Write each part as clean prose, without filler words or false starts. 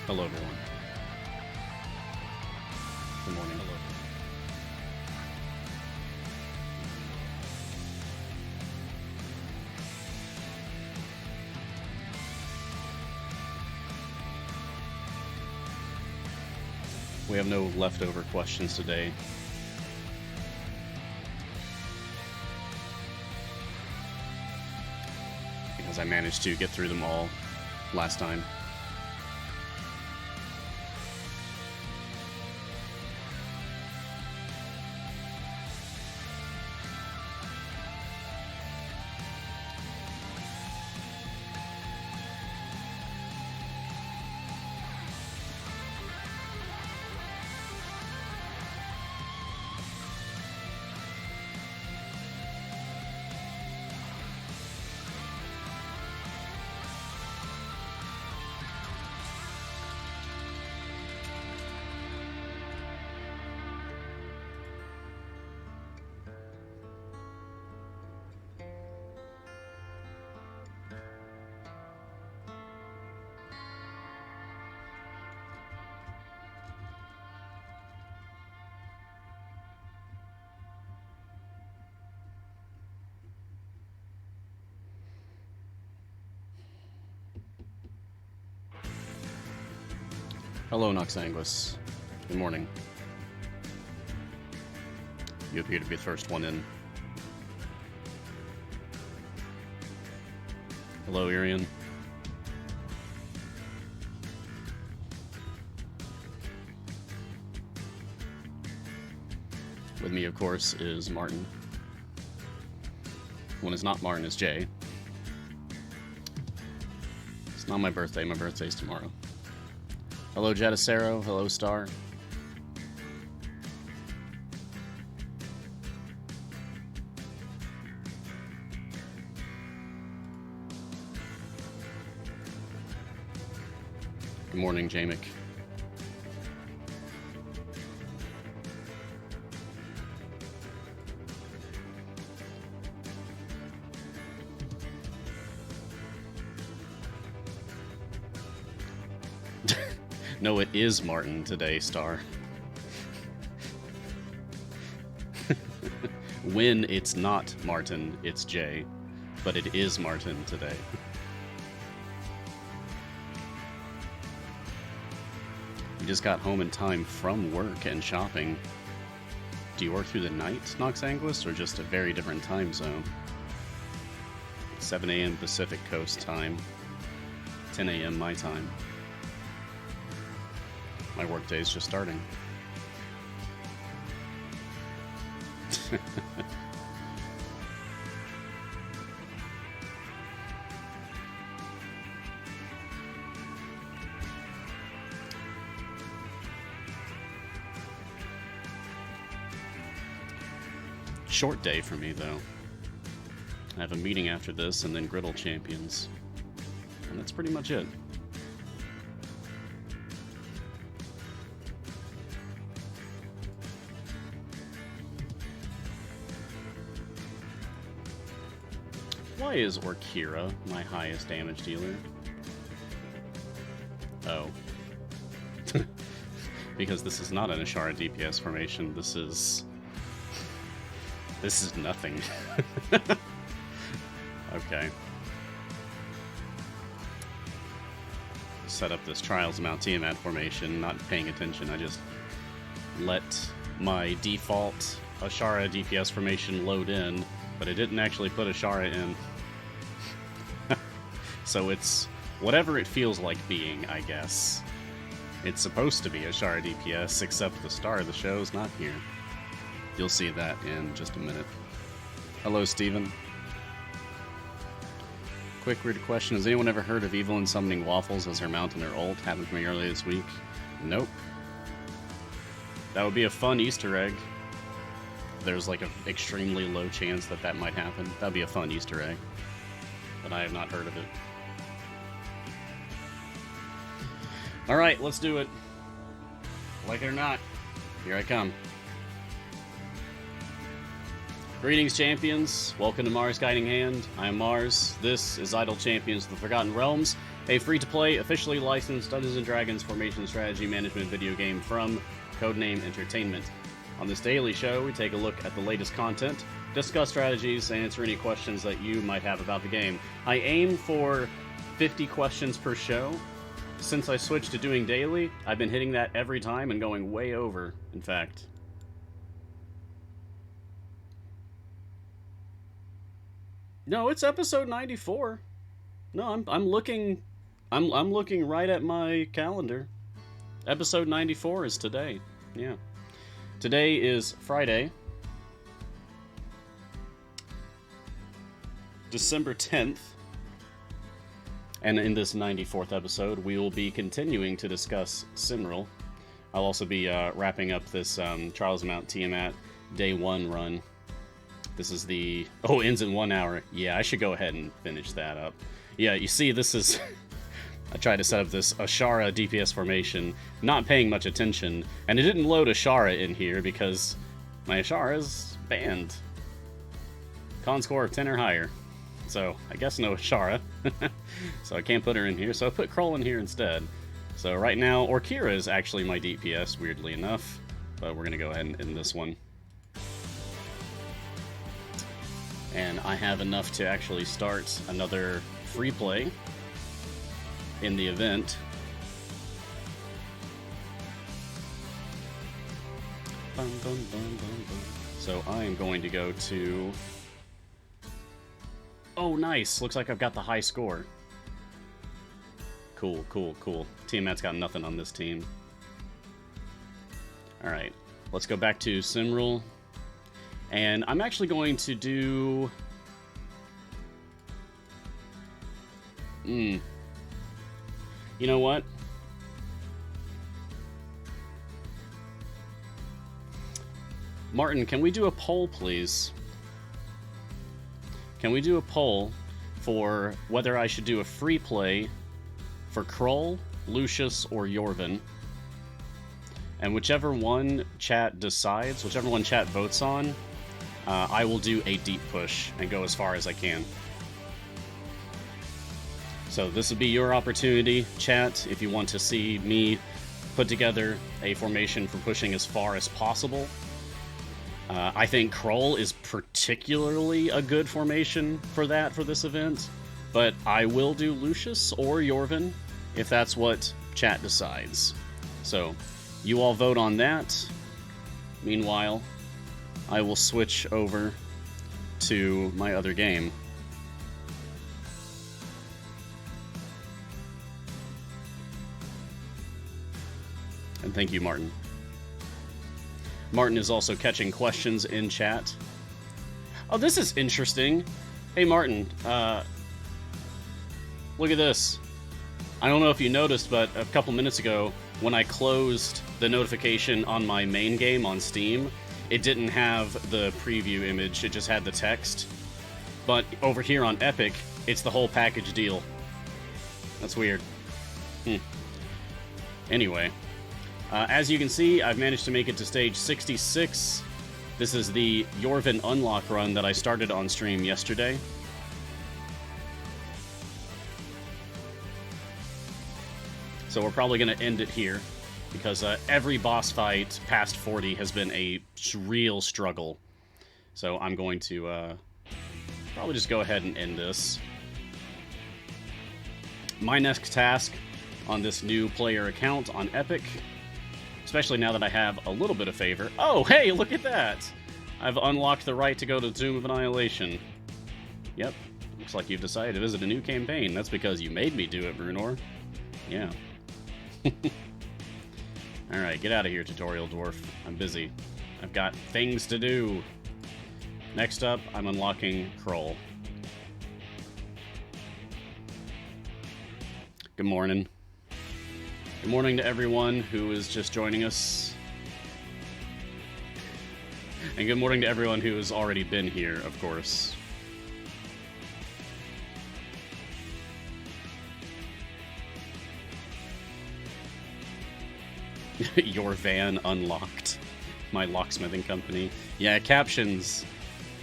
Hello, everyone. Good morning. Hello. We have no leftover questions today. Because I managed to get through them all last time. Hello, Noxanguis. Good morning. You appear to be the first one in. Hello, Irian. With me, of course, is Martin. When it's not Martin, it's Jay. It's not my birthday. My birthday's tomorrow. Hello, Jetacero. Hello, Star. Good morning, Jamick. No, it is Martin today, Star. When it's not Martin, it's Jay. But it is Martin today. You just got home in time from work and shopping. Do you work through the night, Noxanguis, or just a very different time zone? 7 a.m. Pacific Coast time. 10 a.m. my time. My workday is just starting. Short day for me, though. I have a meeting after this and then Griddle Champions. And that's pretty much it. Why is Orkira my highest damage dealer? Oh. Because this is not an Ashara DPS formation, this is nothing. Okay. Set up this Trials of Mount Tiamat formation, not paying attention, I just let my default Ashara DPS formation load in, but it didn't actually put Ashara in. So it's whatever it feels like being, I guess. It's supposed to be Ashara DPS, except the star of the show is not here. You'll see that in just a minute. Hello, Steven. Quick weird question, has anyone ever heard of Evelyn summoning Waffles as her mount in her ult? Happened to me earlier this week. Nope. That would be a fun Easter egg. There's like an extremely low chance that that might happen. That'd be a fun Easter egg. But I have not heard of it. Alright, let's do it. Like it or not, here I come. Greetings, champions. Welcome to Mars Guiding Hand. I am Mars. This is Untitled Champions of the Forgotten Realms, a free-to-play, officially licensed Dungeons & Dragons formation strategy management video game from Codename Entertainment. On this daily show, we take a look at the latest content, discuss strategies, and answer any questions that you might have about the game. I aim for 50 questions per show. Since I switched to doing daily, I've been hitting that every time and going way over, in fact. No, it's episode 94. No, I'm looking right at my calendar. Episode 94 is today. Yeah. Today is Friday, December 10th. And in this 94th episode, we will be continuing to discuss Cymril. I'll also be wrapping up this Trials of Mount Tiamat Day 1 run. This is the... Oh, ends in 1 hour. Yeah, I should go ahead and finish that up. Yeah, you see, this is... I tried to set up this Ashara DPS formation, not paying much attention, and it didn't load Ashara in here because my Ashara is banned. Con score of 10 or higher. So, I guess no Ashara. So I can't put her in here, so I put Kroll in here instead. So right now, Orkira is actually my DPS, weirdly enough. But we're going to go ahead and end this one. And I have enough to actually start another free play in the event. Bum, bum, bum, bum, bum. So I am going to go to... Oh, nice! Looks like I've got the high score. Cool, cool, cool. Tiamat's got nothing on this team. Alright, let's go back to Cymril. And I'm actually going to do... You know what? Martin, can we do a poll, please? Can we do a poll for whether I should do a free play for Kroll, Lucius, or Yorvin? And whichever one chat decides, whichever one chat votes on, I will do a deep push and go as far as I can. So this would be your opportunity, chat, if you want to see me put together a formation for pushing as far as possible. I think Kroll is particularly a good formation for that, for this event, but I will do Lucius or Yorvin if that's what chat decides. So, you all vote on that. Meanwhile, I will switch over to my other game. And thank you, Martin. Martin is also catching questions in chat. Oh, this is interesting. Hey, Martin, look at this. I don't know if you noticed, but a couple minutes ago, when I closed the notification on my main game on Steam, it didn't have the preview image, it just had the text. But over here on Epic, it's the whole package deal. That's weird. Anyway. As you can see, I've managed to make it to stage 66. This is the Yorvin unlock run that I started on stream yesterday. So we're probably going to end it here, because every boss fight past 40 has been a real struggle. So I'm going to probably just go ahead and end this. My next task on this new player account on Epic, especially now that I have a little bit of favor. Oh, hey, look at that! I've unlocked the right to go to Tomb of Annihilation. Yep, looks like you've decided to visit a new campaign. That's because you made me do it, Brunor. Yeah. Alright, get out of here, Tutorial Dwarf. I'm busy. I've got things to do. Next up, I'm unlocking Kroll. Good morning. Good morning to everyone who is just joining us. And good morning to everyone who has already been here, of course. Your van unlocked. My locksmithing company. Yeah, captions.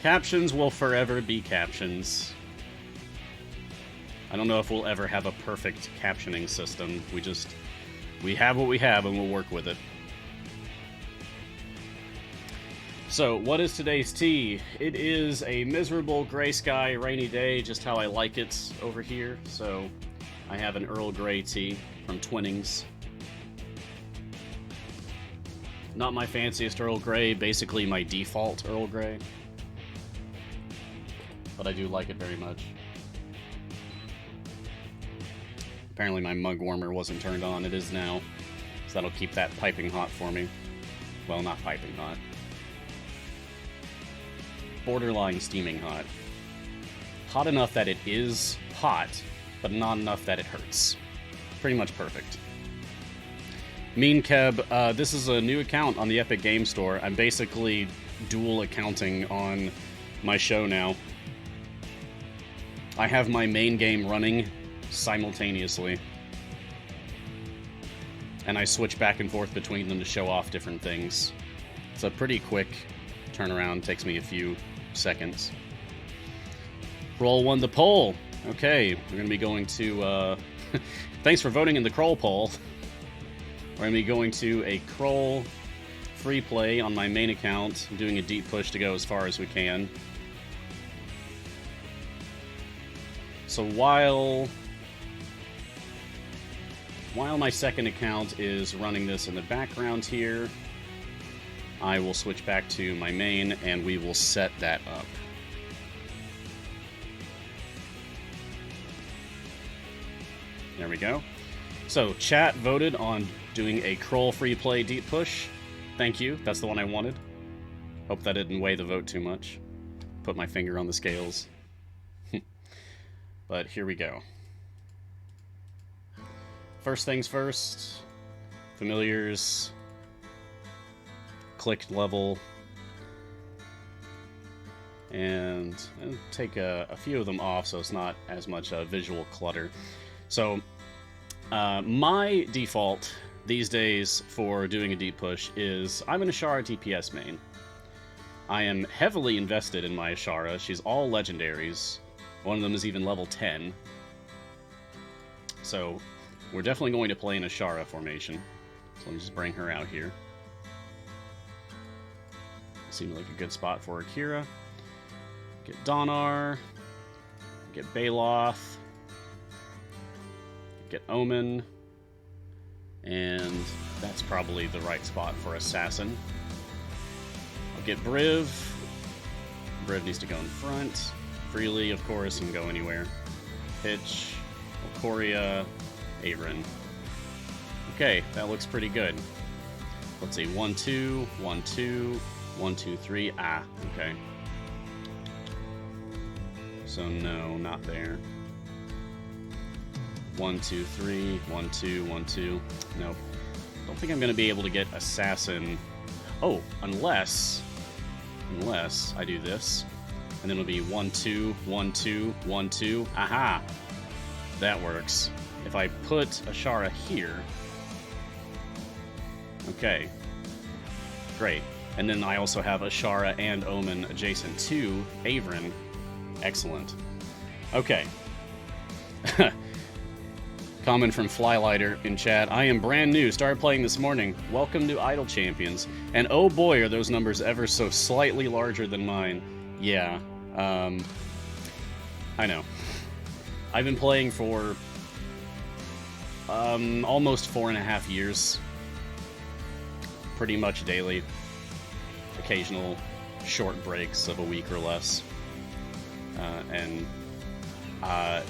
Captions will forever be captions. I don't know if we'll ever have a perfect captioning system. We have what we have and we'll work with it. So, what is today's tea? It is a miserable gray sky, rainy day, just how I like it over here. So, I have an Earl Grey tea from Twinings. Not my fanciest Earl Grey, basically my default Earl Grey. But I do like it very much. Apparently my mug warmer wasn't turned on. It is now. So that'll keep that piping hot for me. Well, not piping hot. Borderline steaming hot. Hot enough that it is hot, but not enough that it hurts. Pretty much perfect. Mean Keb, this is a new account on the Epic Game Store. I'm basically dual accounting on my show now. I have my main game running simultaneously. And I switch back and forth between them to show off different things. It's a pretty quick turnaround, takes me a few seconds. Kroll won the poll. Okay, we're going to be going to... thanks for voting in the Kroll poll. We're going to be going to a Kroll free play on my main account. I'm doing a deep push to go as far as we can. So while my second account is running this in the background here, I will switch back to my main and we will set that up. There we go. So chat voted on doing a Kroll free play deep push. Thank you. That's the one I wanted. Hope that didn't weigh the vote too much. Put my finger on the scales. But here we go. First things first. Familiars. Click level. And take a few of them off so it's not as much visual clutter. So, my default these days for doing a deep push is I'm an Ashara DPS main. I am heavily invested in my Ashara. She's all legendaries. One of them is even level 10. So, we're definitely going to play an Ashara formation. So let me just bring her out here. Seems like a good spot for Akira. Get Donar. Get Baloth. Get Omen. And that's probably the right spot for Assassin. I'll get Briv. Briv needs to go in front. Freely, of course, can go anywhere. Pitch, Ikoria, Avrin. Okay, that looks pretty good. Let's see, 1, 2, 1, 2, 1, 2, 3. Ah, okay. So no, not there. 1, 2, 3, 1, 2, 1, 2. Nope. Don't think I'm gonna be able to get Assassin. Oh, unless I do this. And then it'll be 1, 2, 1, 2, 1, 2. Aha! That works. If I put Ashara here... Okay. Great. And then I also have Ashara and Omen adjacent to Avrin. Excellent. Okay. Comment from Flylighter in chat. I am brand new. Started playing this morning. Welcome to Untitled Champions. And oh boy, are those numbers ever so slightly larger than mine. Yeah. I know. I've been playing for almost 4.5 years. Pretty much daily. Occasional short breaks of a week or less.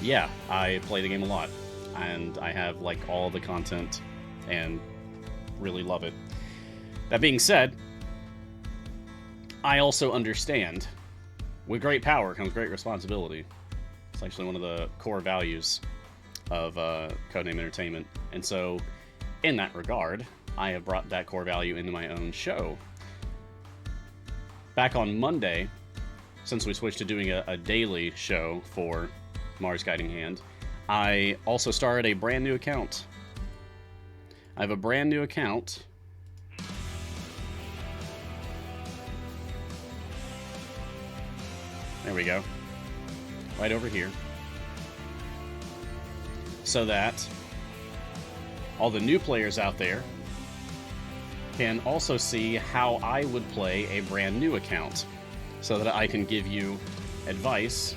Yeah, I play the game a lot. And I have, like, all the content and really love it. That being said, I also understand with great power comes great responsibility. It's actually one of the core values of Codename Entertainment. And so, in that regard, I have brought that core value into my own show. Back on Monday, since we switched to doing a daily show for Mars Guiding Hand, I also started a brand new account. I have a brand new account. There we go. Right over here. so that all the new players out there can also see how I would play a brand new account, so that I can give you advice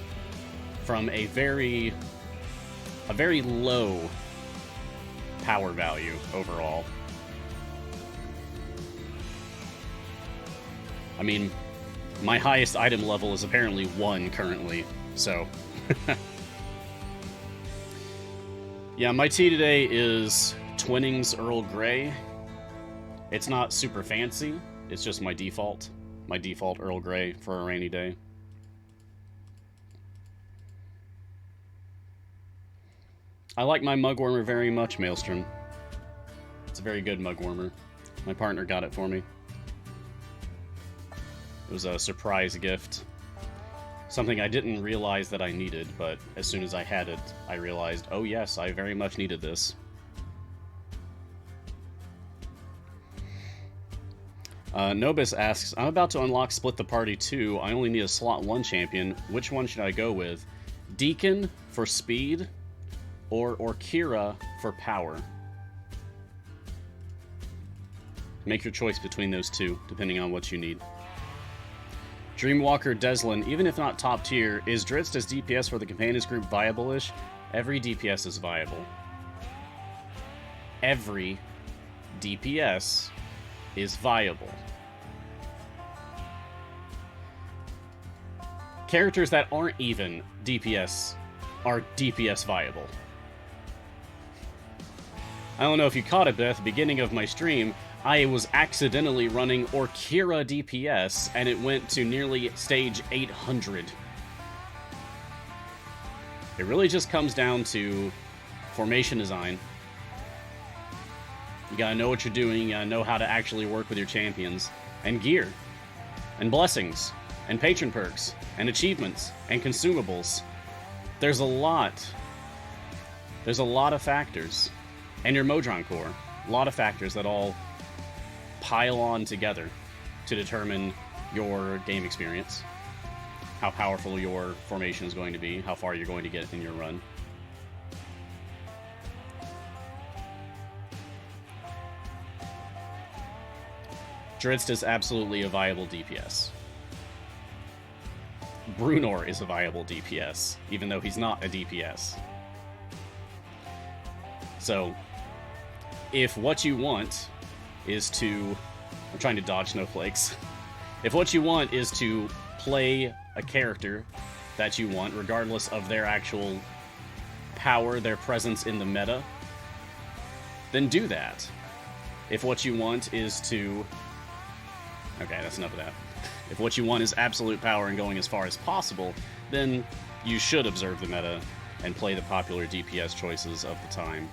from a very low power value overall. I mean, my highest item level is apparently 1 currently, so... Yeah, my tea today is Twinings Earl Grey. It's not super fancy, it's just my default Earl Grey for a rainy day. I like my mugwarmer very much, Maelstrom. It's a very good mugwarmer. My partner got it for me. It was a surprise gift. Something I didn't realize that I needed, but as soon as I had it, I realized, oh yes, I very much needed this. Nobis asks, I'm about to unlock Split the Party 2. I only need a slot 1 champion. Which one should I go with? Deacon for speed or Kira for power? Make your choice between those two, depending on what you need. Dreamwalker Deslin, even if not top tier, is Dritz as DPS for the Companions group viable-ish? Every DPS is viable. Every DPS is viable. Characters that aren't even DPS are DPS viable. I don't know if you caught it, but at the beginning of my stream, I was accidentally running Orkira DPS, and it went to nearly stage 800. It really just comes down to formation design. You gotta know what you're doing, you gotta know how to actually work with your champions, and gear, and blessings, and patron perks, and achievements, and consumables. There's a lot of factors. And your Modron core. A lot of factors that all pile on together to determine your game experience, how powerful your formation is going to be, how far you're going to get in your run. Dritz is absolutely a viable DPS. Brunor is a viable DPS, even though he's not a DPS. So, if what you want is to... I'm trying to dodge snowflakes. If what you want is to play a character that you want, regardless of their actual power, their presence in the meta, then do that. If what you want is to... Okay, that's enough of that. If what you want is absolute power and going as far as possible, then you should observe the meta and play the popular DPS choices of the time.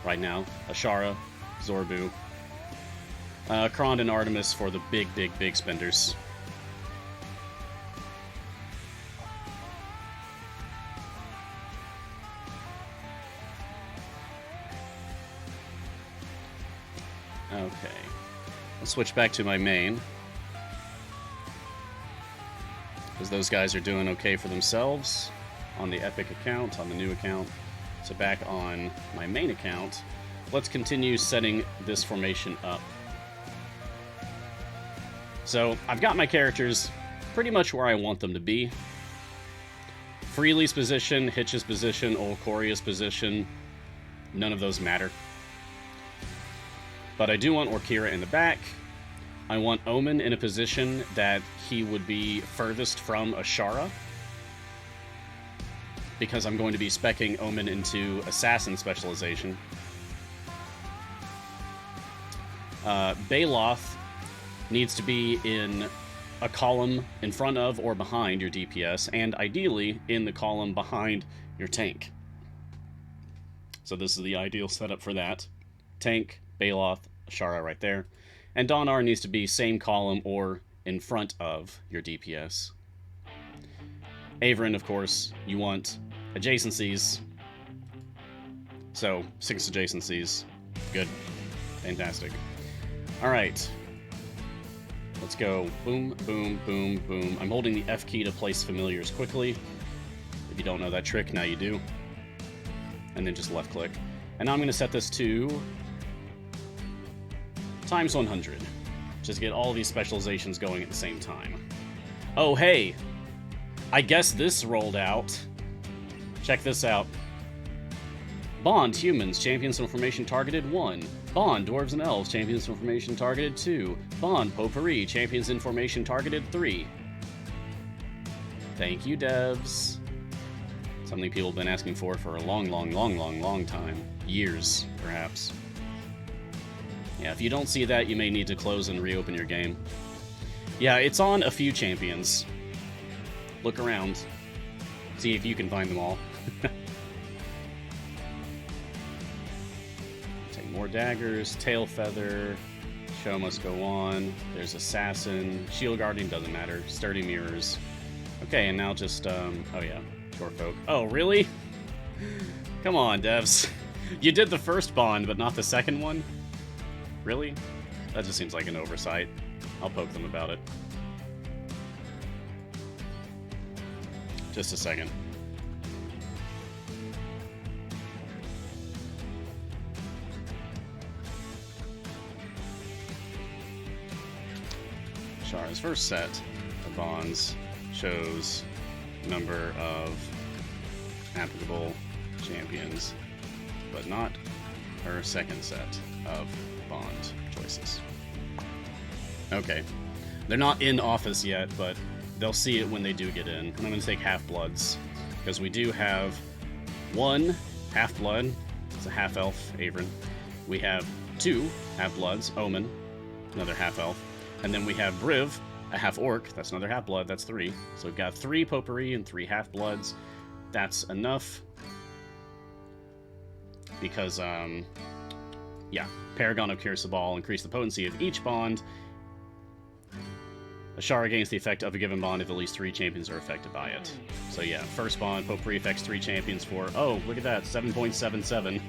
Right now, Ashara, Zorbu, Krond and Artemis for the big spenders. Okay. Let's switch back to my main. Because those guys are doing okay for themselves on the Epic account, on the new account. So back on my main account, let's continue setting this formation up. So I've got my characters pretty much where I want them to be. Freely's position, Hitch's position, Olkoria's position, none of those matter. But I do want Orkira in the back. I want Omen in a position that he would be furthest from Ashara, because I'm going to be speccing Omen into Assassin specialization. Baloth needs to be in a column in front of or behind your DPS, and ideally in the column behind your tank. So this is the ideal setup for that. Tank, Baloth, Ashara right there. And Donar needs to be same column or in front of your DPS. Averin, of course, you want adjacencies. So, 6 adjacencies. Good. Fantastic. Alright. Let's go. Boom, boom, boom, boom. I'm holding the F key to place familiars quickly. If you don't know that trick, now you do. and then just left click. And now I'm going to set this to times 100. Just get all these specializations going at the same time. Oh, hey! I guess this rolled out. Check this out. Bond, humans, champions from formation targeted 1. Bond, dwarves and elves, champions from formation targeted 2. Bond, potpourri, champions in formation targeted 3. Thank you, devs. Something people have been asking for a long time. Years, perhaps. Yeah, if you don't see that, you may need to close and reopen your game. Yeah, it's on a few champions. Look around. See if you can find them all. Take more daggers, tail feather, show must go on. There's assassin, shield guardian, doesn't matter. Sturdy mirrors. Okay, and now just, oh yeah, short folk. Oh, really? Come on, devs. You did the first bond, but not the second one? Really? That just seems like an oversight. I'll poke them about it. Just a second. Shara's first set of bonds shows number of applicable champions, but not her second set of bond choices. Okay. They're not in office yet, but they'll see it when they do get in. And I'm going to take Half-Bloods, because we do have one Half-Blood. It's a Half-Elf, Averin. We have two Half-Bloods, Omen, another Half-Elf. And then we have Briv, a Half-Orc. That's another Half-Blood. That's 3. So we've got 3 Potpourri and 3 Half-Bloods. That's enough. Because, yeah. Paragon of Kirsabal, increase the potency of each bond. Ashara gains the effect of a given bond if at least 3 champions are affected by it. So yeah, first bond, Potpourri affects 3 champions for, oh, look at that, 7.77.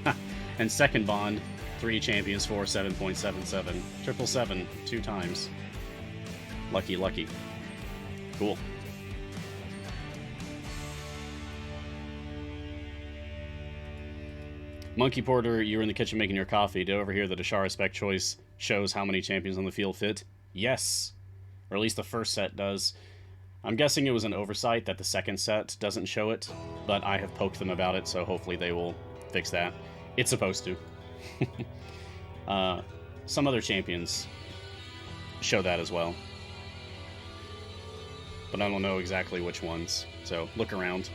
And second bond, 3 champions for 7.77. 777, 2 times. Lucky, lucky. Cool. Monkey Porter, you were in the kitchen making your coffee. Did you overhear that Ashara spec choice shows how many champions on the field fit? Yes. Or at least the first set does. I'm guessing it was an oversight that the second set doesn't show it, but I have poked them about it, so hopefully they will fix that. It's supposed to. Some other champions show that as well. But I don't know exactly which ones, so look around.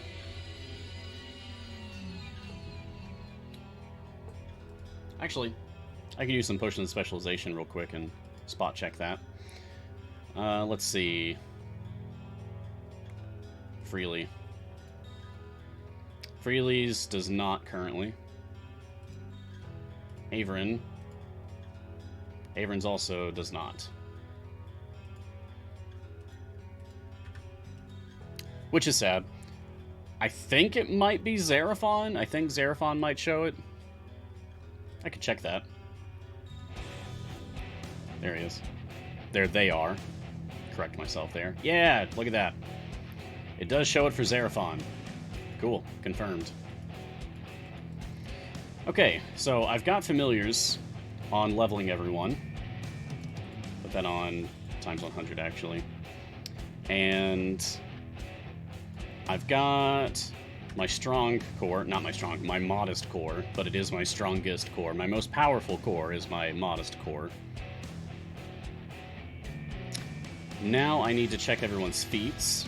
Actually, I can use some potion and specialization real quick and spot check that. Let's see. Freely. Freely's does not currently. Averin. Averin's also does not. Which is sad. I think it might be Xeraphon. I think Xeraphon might show it. I could check that. There he is. There they are. Correct myself there. Yeah, look at that. It does show it for Xeraphon. Cool. Confirmed. Okay, so I've got familiars on leveling everyone. Put that on times 100, actually. And I've got my strong core, not my strong, my modest core, but it is my strongest core. My most powerful core is my modest core. Now I need to check everyone's feats.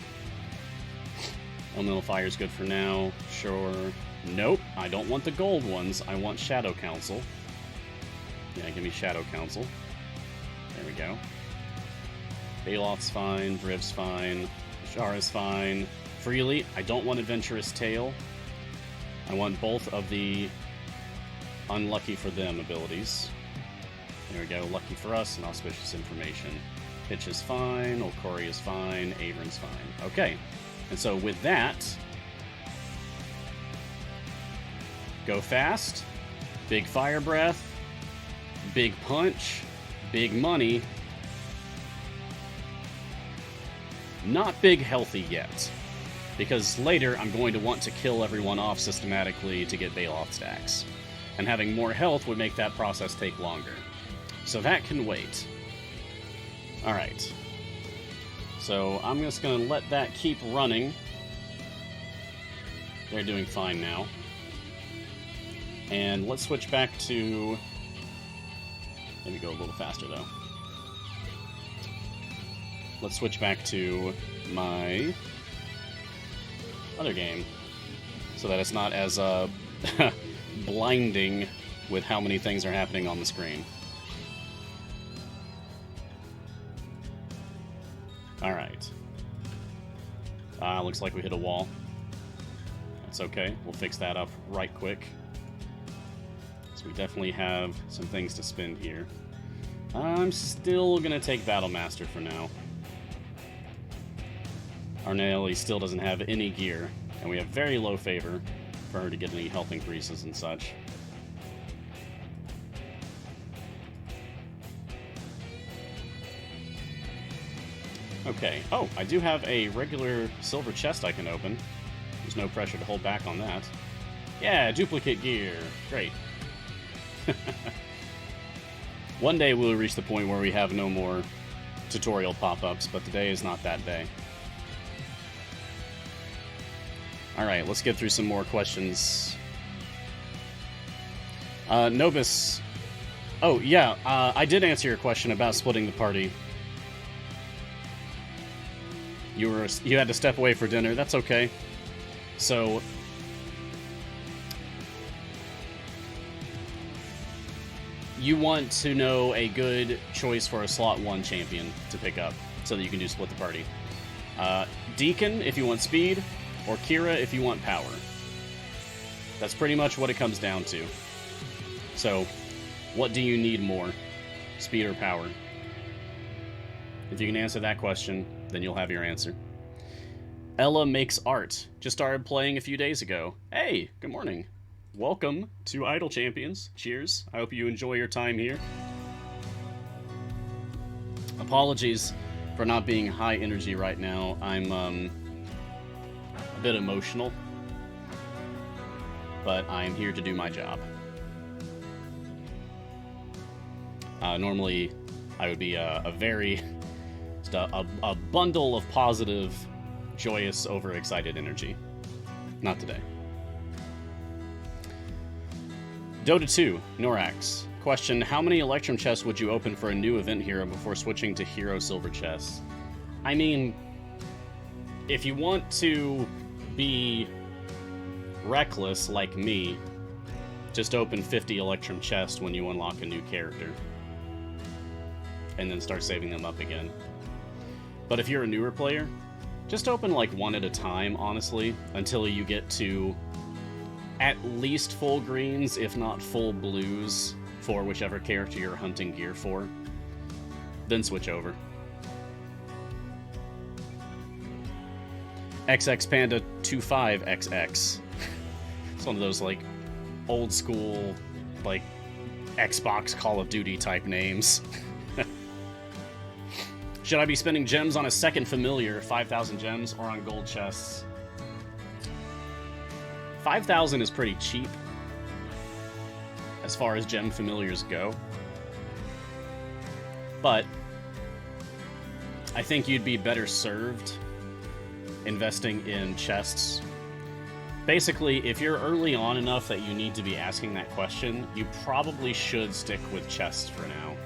Elemental Fire is good for now. Sure. Nope, I don't want the gold ones. I want Shadow Council. Yeah, give me Shadow Council. There we go. Baloth's fine. Briv's fine. Ashara's fine. Freely, I don't want Adventurous Tale. I want both of the Unlucky for Them abilities. There we go. Lucky for us and Auspicious Information. Pitch is fine. Okori is fine. Averin's fine. Okay. And so with that, go fast, big fire breath, big punch, big money. Not big healthy yet. because later I'm going to want to kill everyone off systematically to get Baloth stacks. And having more health would make that process take longer. So that can wait. Alright. So I'm just going to let that keep running. They're doing fine now. And let's switch back to... Let me go a little faster, though. Let's switch back to my other game, so that it's not as blinding with how many things are happening on the screen. Alright. Looks like we hit a wall. That's okay. We'll fix that up right quick. So we definitely have some things to spend here. I'm still going to take Battlemaster for now. Arnelli still doesn't have any gear, and we have very low favor for her to get any health increases and such. Okay. Oh, I do have a regular silver chest I can open. There's no pressure to hold back on that. Yeah, duplicate gear. Great. One day we'll reach the point where we have no more tutorial pop-ups, but today is not that day. Alright, let's get through some more questions. Nobis. Oh, yeah, I did answer your question about splitting the party. You had to step away for dinner. That's okay. So... you want to know a good choice for a slot 1 champion to pick up so that you can do split the party. Deacon if you want speed, or Kira if you want power. That's pretty much what it comes down to. So, what do you need more? Speed or power? If you can answer that question, then you'll have your answer. Ella Makes Art. Just started playing a few days ago. Hey, good morning. Welcome to Idle Champions. Cheers. I hope you enjoy your time here. Apologies for not being high energy right now. I'm a bit emotional, but I'm here to do my job. Normally, I would be a very... just a bundle of positive, joyous, overexcited energy. Not today. Dota 2, Norax. Question, how many Electrum chests would you open for a new event hero before switching to hero silver chests? I mean, if you want to be reckless like me, just open 50 Electrum chests when you unlock a new character. And then start saving them up again. But if you're a newer player, just open like one at a time, honestly, until you get to at least full greens, if not full blues, for whichever character you're hunting gear for. Then switch over. XX Panda 25XX. It's one of those, like, old school, like, Xbox Call of Duty type names. Should I be spending gems on a second familiar, 5,000 gems, or on gold chests? 5,000 is pretty cheap as far as gem familiars go. But I think you'd be better served investing in chests. Basically, if you're early on enough that you need to be asking that question, you probably should stick with chests for now.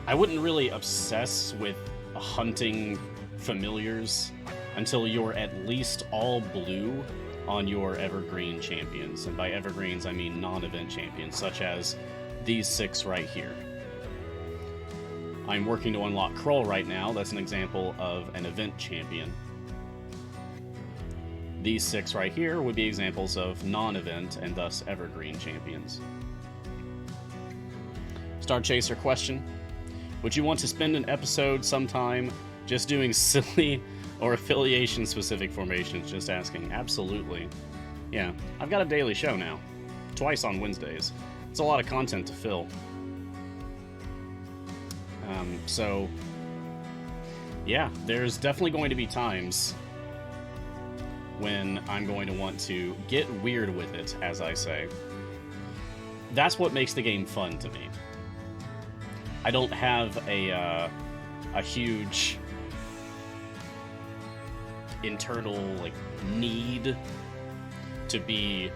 I wouldn't really obsess with hunting familiars until you're at least all blue on your Evergreen Champions. And by Evergreens, I mean non-event champions, such as these 6 right here. I'm working to unlock Krull right now. That's an example of an event champion. These 6 right here would be examples of non-event and thus Evergreen champions. Star Chaser question. Would you want to spend an episode sometime just doing silly or affiliation-specific formations? Just asking. Absolutely. Yeah, I've got a daily show now. Twice on Wednesdays. It's a lot of content to fill. So, yeah, there's definitely going to be times when I'm going to want to get weird with it, as I say. That's what makes the game fun to me. I don't have a huge internal need to be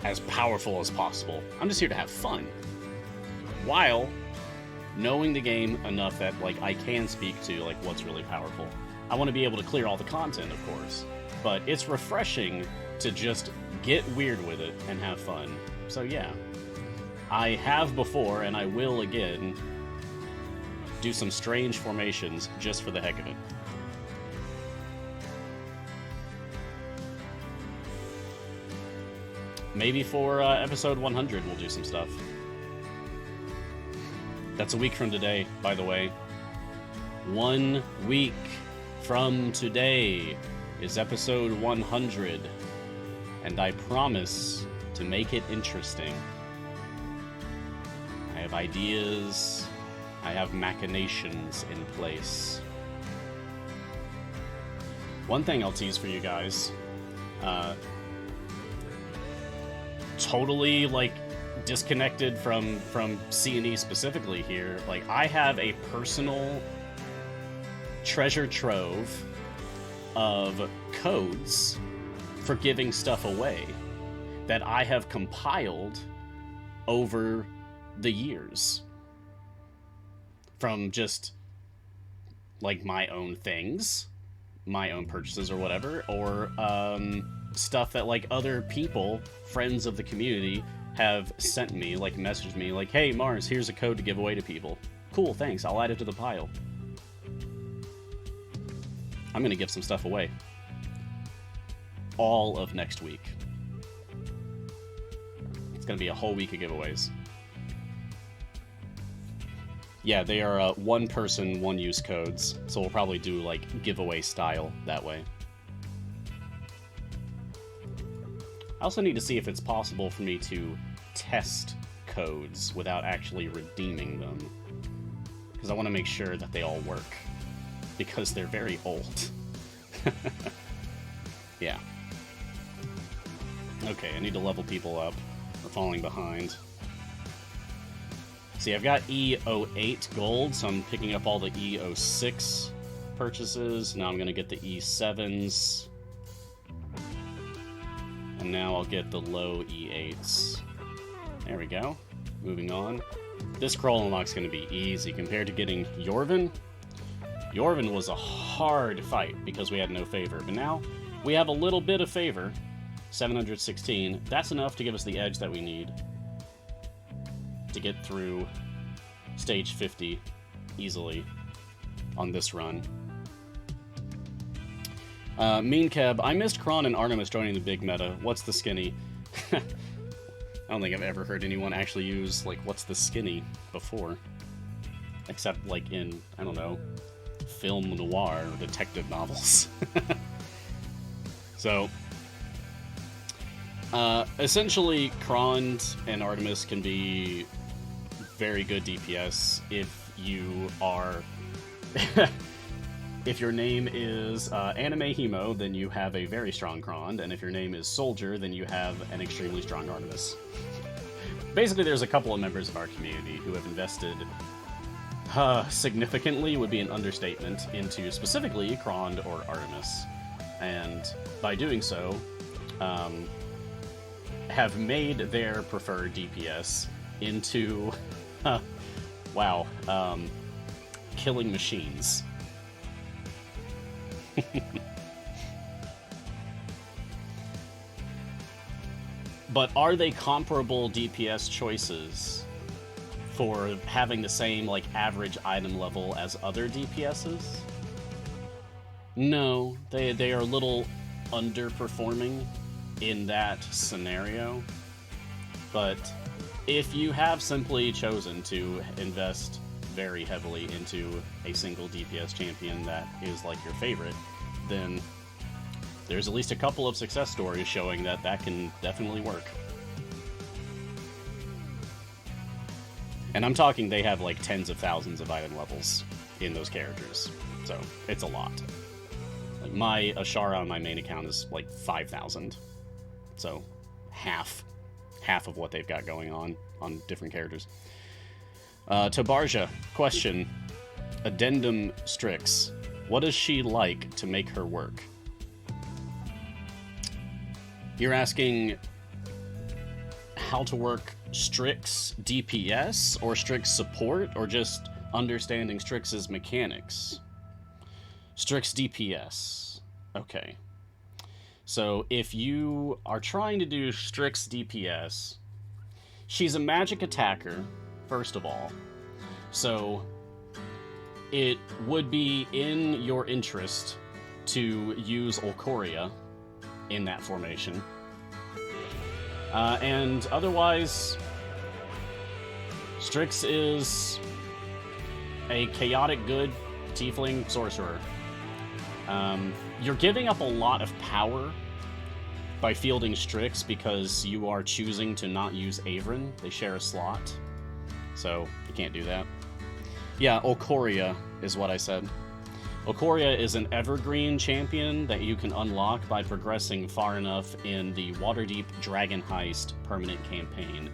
as powerful as possible. I'm just here to have fun, while knowing the game enough that I can speak to what's really powerful. I want to be able to clear all the content, of course, but it's refreshing to just get weird with it and have fun. So yeah, I have before, and I will again, do some strange formations just for the heck of it. Maybe for episode 100 we'll do some stuff. That's a week from today, by the way. 1 week from today is episode 100, and I promise to make it interesting. I have ideas, I have machinations in place. One thing I'll tease for you guys, totally disconnected from C&E specifically here, I have a personal treasure trove of codes for giving stuff away that I have compiled over the years, from just my own things, my own purchases or whatever, or stuff that other people, friends of the community, have sent me, messaged me, hey Mars, here's a code to give away to people. Cool, thanks, I'll add it to the pile. I'm gonna give some stuff away all of next week. It's gonna be a whole week of giveaways. Yeah, they are one-person, one-use codes, so we'll probably do giveaway style that way. I also need to see if it's possible for me to test codes without actually redeeming them, because I want to make sure that they all work, because they're very old. Yeah. Okay, I need to level people up. We're falling behind. See, I've got E08 gold, so I'm picking up all the E06 purchases. Now I'm going to get the E7s. And now I'll get the low E8s. There we go. Moving on. This crawl unlock's going to be easy compared to getting Yorvin. Yorvin was a hard fight because we had no favor, but now we have a little bit of favor. 716. That's enough to give us the edge that we need to get through stage 50 easily on this run. Mean Keb, I missed Kron and Artemis joining the big meta. What's the skinny? I don't think I've ever heard anyone actually use, what's the skinny before. Except, in, I don't know, film noir or detective novels. So, essentially, Kron and Artemis can be very good DPS if you are... If your name is Anime Hemo, then you have a very strong Kron, and if your name is Soldier, then you have an extremely strong Artemis. Basically, there's a couple of members of our community who have invested significantly, would be an understatement, into specifically Kron or Artemis. And by doing so, have made their preferred DPS into, wow, killing machines. But are they comparable DPS choices for having the same average item level as other DPSs? No, they are a little underperforming in that scenario. But if you have simply chosen to invest very heavily into a single DPS champion that is your favorite, then there's at least a couple of success stories showing that that can definitely work. And I'm talking they have tens of thousands of item levels in those characters, so it's a lot. My Ashara on my main account is like 5,000. So half of what they've got going on different characters. Tobarja, question. Addendum Strix. What does she like to make her work? You're asking how to work Strix DPS or Strix support, or just understanding Strix's mechanics? Strix DPS. Okay. So if you are trying to do Strix DPS, she's a magic attacker, first of all. So it would be in your interest to use Olcoria in that formation. And otherwise, Strix is a chaotic good tiefling sorcerer. You're giving up a lot of power by fielding Strix because you are choosing to not use Averin. They share a slot, so you can't do that. Yeah, Olcoria is what I said. Olcoria is an Evergreen Champion that you can unlock by progressing far enough in the Waterdeep Dragon Heist permanent campaign.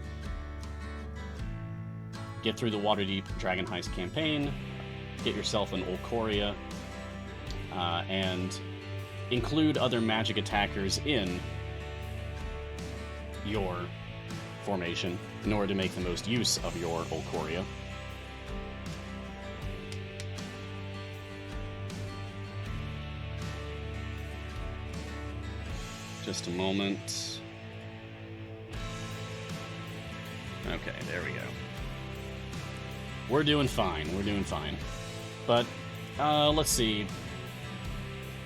Get through the Waterdeep Dragon Heist campaign, get yourself an Olcoria, and include other magic attackers in your formation in order to make the most use of your Olcoria. Just a moment. Okay, there we go. We're doing fine. We're doing fine. But, let's see.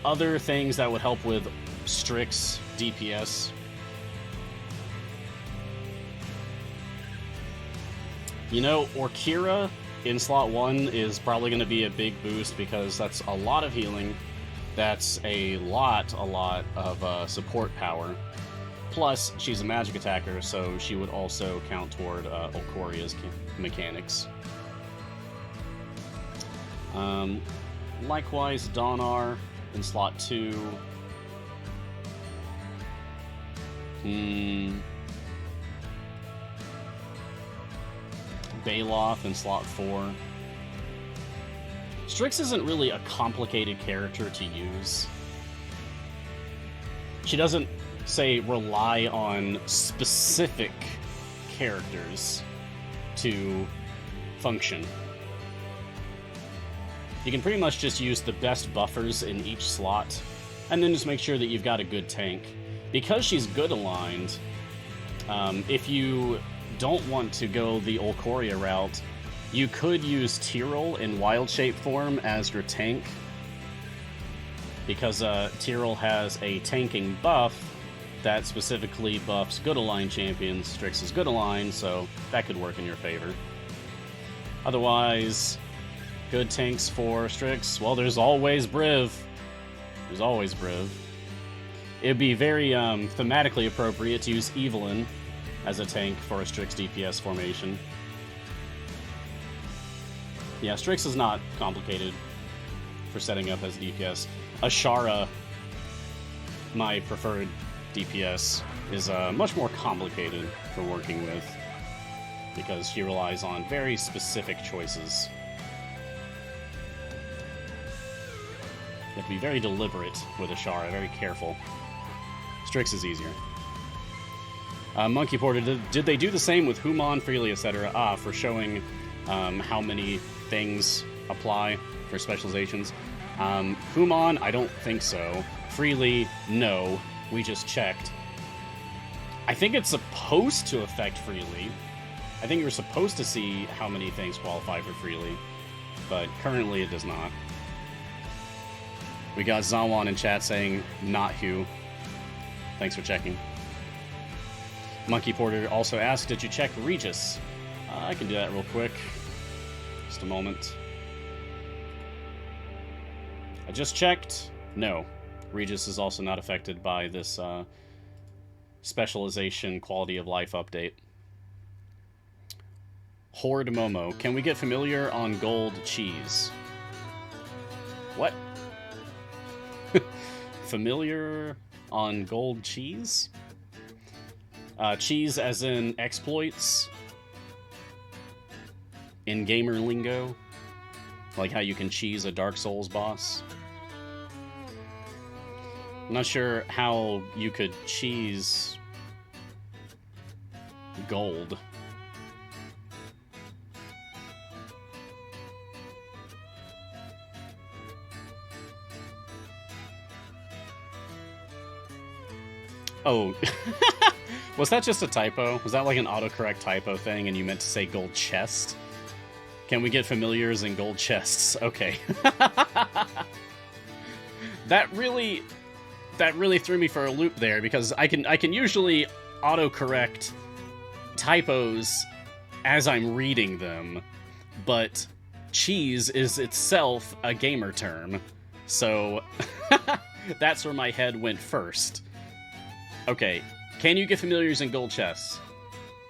Other things that would help with Strix DPS. You know, Orkira in slot 1 is probably going to be a big boost because that's a lot of healing. That's a lot of support power. Plus, she's a magic attacker, so she would also count toward Olcoria's mechanics. Likewise, Donar in slot 2. Baloth in slot 4. Strix isn't really a complicated character to use. She doesn't, say, rely on specific characters to function. You can pretty much just use the best buffers in each slot, and then just make sure that you've got a good tank. Because she's good aligned, if you don't want to go the Olcoria route, you could use Tyrell in wild shape form as your tank, because Tyrell has a tanking buff that specifically buffs good aligned champions. Strix is good aligned, so that could work in your favor. Otherwise, good tanks for Strix, well, there's always Briv. There's always Briv. It'd be very thematically appropriate to use Evelyn as a tank for a Strix DPS formation. Yeah, Strix is not complicated for setting up as DPS. Ashara, my preferred DPS, is much more complicated for working with because she relies on very specific choices. You have to be very deliberate with Ashara, very careful. Strix is easier. Monkey Porter, did they do the same with Human, Freely, etc.? For showing how many things apply for specializations. Human, I don't think so. Freely, no. We just checked. I think it's supposed to affect Freely. I think you're supposed to see how many things qualify for Freely, but currently it does not. We got Zawan in chat saying, not Hugh. Thanks for checking. Monkey Porter also asked, did you check Regis? I can do that real quick. Just a moment. I just checked. No. Regis is also not affected by this specialization quality of life update. Horde Momo. Can we get familiar on gold cheese? What? Familiar on gold cheese? Cheese as in exploits in gamer lingo, like how you can cheese a Dark Souls boss. I'm not sure how you could cheese gold. Oh, was that just a typo? Was that like an autocorrect typo thing and you meant to say gold chest? Can we get familiars in gold chests? Okay. That really threw me for a loop there, because I can usually autocorrect typos as I'm reading them, but cheese is itself a gamer term. So that's where my head went first. Okay, can you get familiars in gold chests?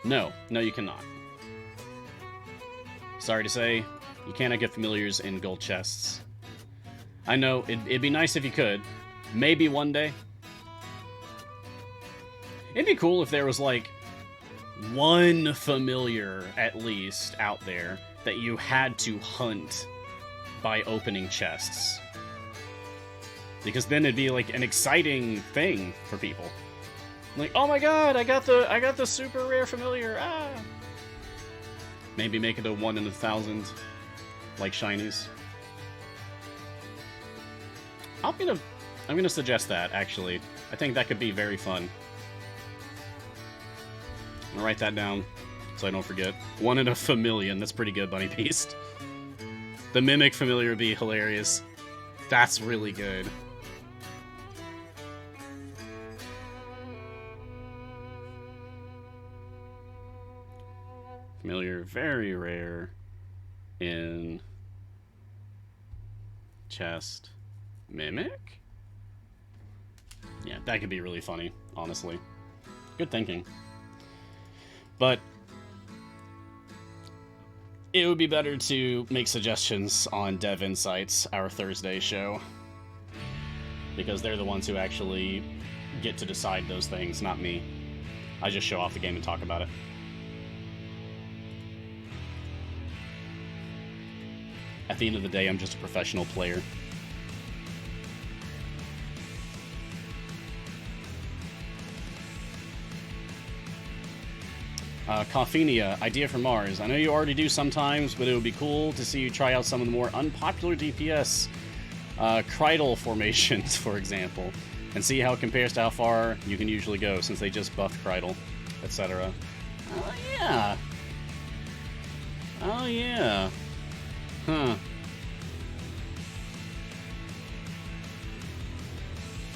No, you cannot. Sorry to say, you cannot get familiars in gold chests. I know, it'd be nice if you could. Maybe one day. It'd be cool if there was, like, one familiar, at least, out there that you had to hunt by opening chests. Because then it'd be, like, an exciting thing for people. Like, oh my god, I got the super rare familiar. Ah. Maybe make it a 1 in 1,000, like shinies. I'm gonna suggest that, actually. I think that could be very fun. I'm gonna write that down so I don't forget. 1 in a familion. That's pretty good, Bunny Beast. The mimic familiar would be hilarious. That's really good. Familiar, very rare in chest. Mimic? Yeah, that could be really funny, honestly. Good thinking. But it would be better to make suggestions on Dev Insights, our Thursday show. Because they're the ones who actually get to decide those things, not me. I just show off the game and talk about it. At the end of the day, I'm just a professional player. Coffenia, idea for Mars. I know you already do sometimes, but it would be cool to see you try out some of the more unpopular DPS Cridal formations, for example, and see how it compares to how far you can usually go, since they just buffed Cridal, etc. Oh, yeah. Oh, yeah. Huh.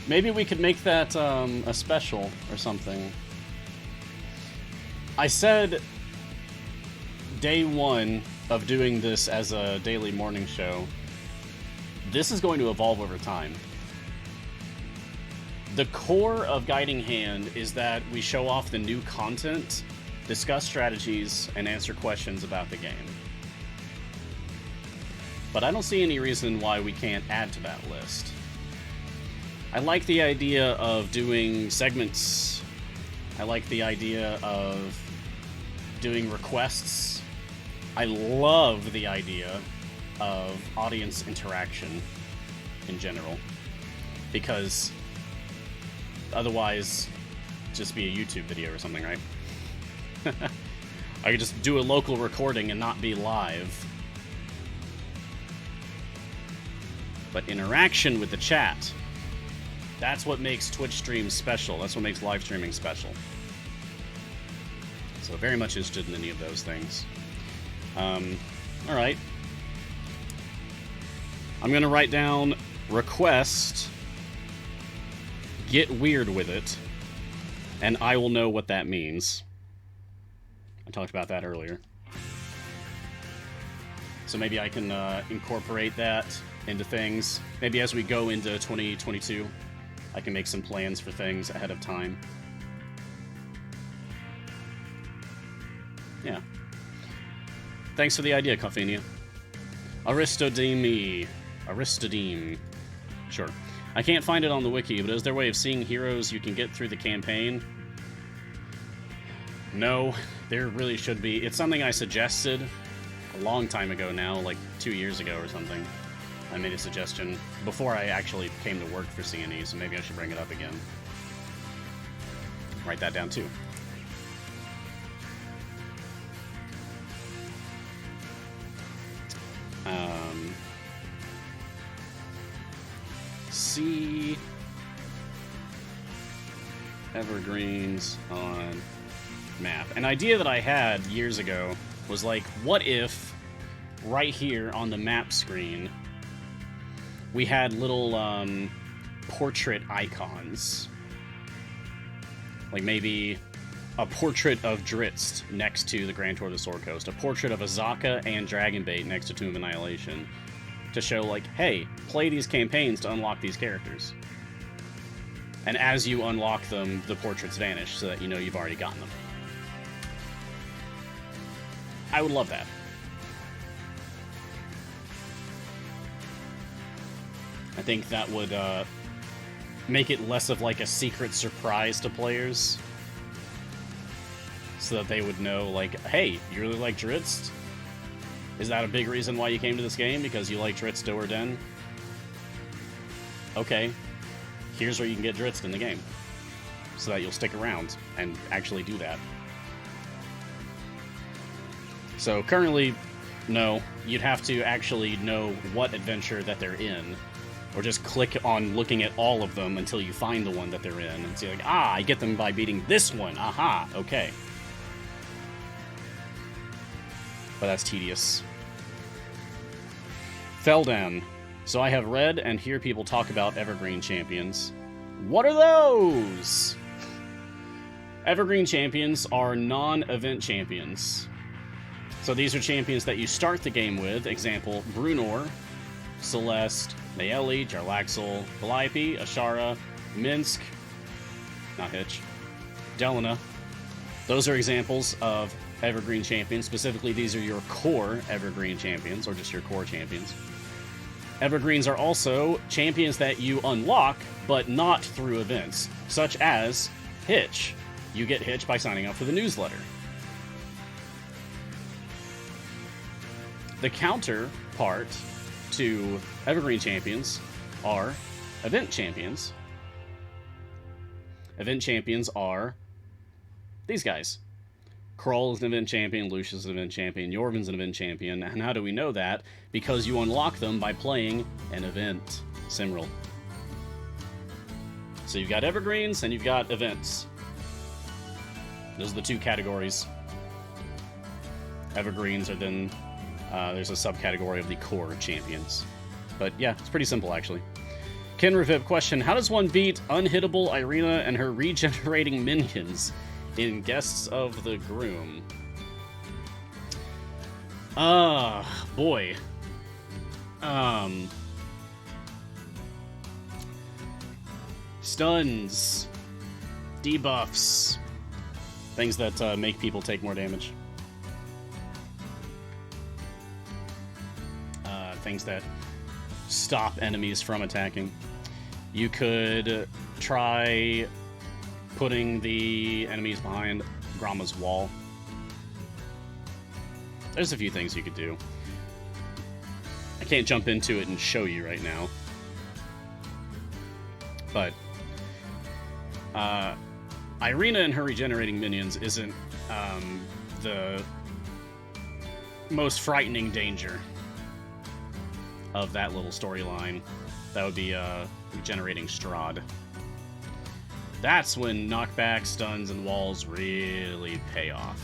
Maybe we could make that a special or something. I said day one of doing this as a daily morning show, this is going to evolve over time. The core of Guiding Hand is that we show off the new content, discuss strategies, and answer questions about the game. But I don't see any reason why we can't add to that list. I like the idea of doing segments. I like the idea of doing requests. I love the idea of audience interaction in general, because otherwise just be a YouTube video or something, right? I could just do a local recording and not be live. But interaction with the chat, that's what makes Twitch streams special. That's what makes live streaming special. So very much interested in any of those things. Alright. I'm going to write down request, get weird with it, and I will know what that means. I talked about that earlier. So maybe I can incorporate that into things. Maybe as we go into 2022, I can make some plans for things ahead of time. Yeah. Thanks for the idea, Coffenia. Aristodeme. Sure. I can't find it on the wiki, but is there a way of seeing heroes you can get through the campaign? No, there really should be. It's something I suggested a long time ago now, like 2 years ago or something. I made a suggestion before I actually came to work for CNE, so maybe I should bring it up again. Write that down too. See Evergreens on map. An idea that I had years ago was like, what if right here on the map screen we had little portrait icons? Like maybe a portrait of Drizzt next to the Grand Tour of the Sword Coast, a portrait of Azaka and Dragonbait next to Tomb of Annihilation, to show like, hey, play these campaigns to unlock these characters. And as you unlock them, the portraits vanish so that you know you've already gotten them. I would love that. I think that would make it less of like a secret surprise to players, so that they would know, like, hey, you really like Drizzt? Is that a big reason why you came to this game? Because you like Drizzt Doerden? Okay, here's where you can get Drizzt in the game, so that you'll stick around and actually do that. So currently, no, you'd have to actually know what adventure that they're in, or just click on looking at all of them until you find the one that they're in, and see like, ah, I get them by beating this one, aha, okay. But that's tedious. Feldan. So I have read and hear people talk about Evergreen Champions. What are those? Evergreen Champions are non-event champions. So these are champions that you start the game with. Example, Brunor, Celeste, Naeli, Jarlaxle, Calliope, Ashara, Minsk, not Hitch, Delana. Those are examples of Evergreen Champions. Specifically, these are your core Evergreen Champions, or just your core champions. Evergreens are also champions that you unlock, but not through events, such as Hitch. You get Hitch by signing up for the newsletter. The counterpart to Evergreen Champions are Event Champions. Event Champions are these guys. Krull is an event champion, Lucius is an event champion, Yorvin's an event champion, and how do we know that? Because you unlock them by playing an event, Simril. So you've got Evergreens and you've got events. Those are the two categories. Evergreens are then, there's a subcategory of the core champions. But yeah, it's pretty simple actually. Ken Revip question, how does one beat unhittable Irina and her regenerating minions in Guests of the Groom? Boy. Stuns. Debuffs. Things that make people take more damage. Things that stop enemies from attacking. You could try putting the enemies behind Gromma's wall. There's a few things you could do. I can't jump into it and show you right now. But Irina and her regenerating minions isn't the most frightening danger of that little storyline. That would be regenerating Strahd. That's when knockback, stuns, and walls really pay off.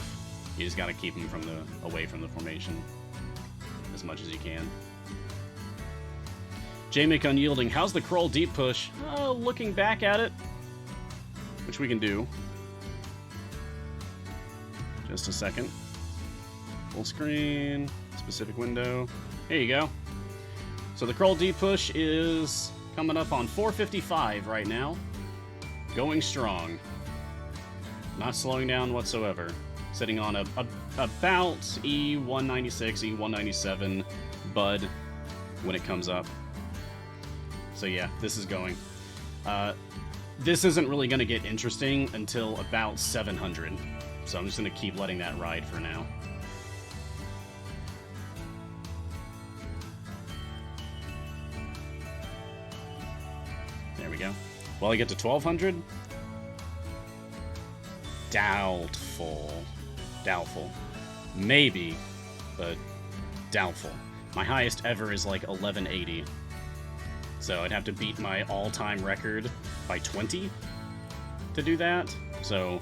You just gotta keep them away from the formation as much as you can. J-Mick Unyielding, how's the Krull deep push? Looking back at it, which we can do. Just a second. Full screen, specific window. Here you go. So the Krull deep push is coming up on 455 right now. Going strong. Not slowing down whatsoever. Sitting on about E196, E197 Bud when it comes up. So yeah, this is going. This isn't really going to get interesting until about 700. So I'm just going to keep letting that ride for now. There we go. Well, I get to 1200. Doubtful. Doubtful. Maybe, but doubtful. My highest ever is like 1180. So I'd have to beat my all-time record by 20 to do that. So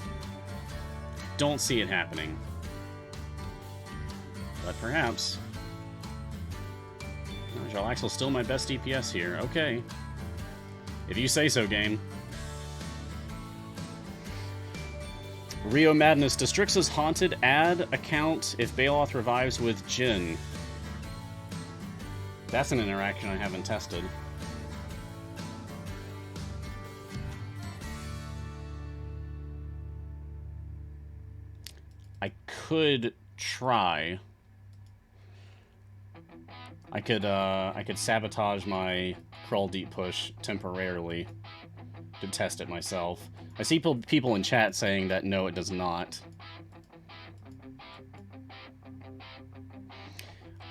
don't see it happening. But perhaps. Jarlaxle's still my best DPS here. Okay. If you say so, game. Rio Madness. Does Strix's Haunted add account if Baloth revives with Jhin? That's an interaction I haven't tested. I could try. I could sabotage my Crawl Deep push temporarily to test it myself. I see people in chat saying that no, it does not.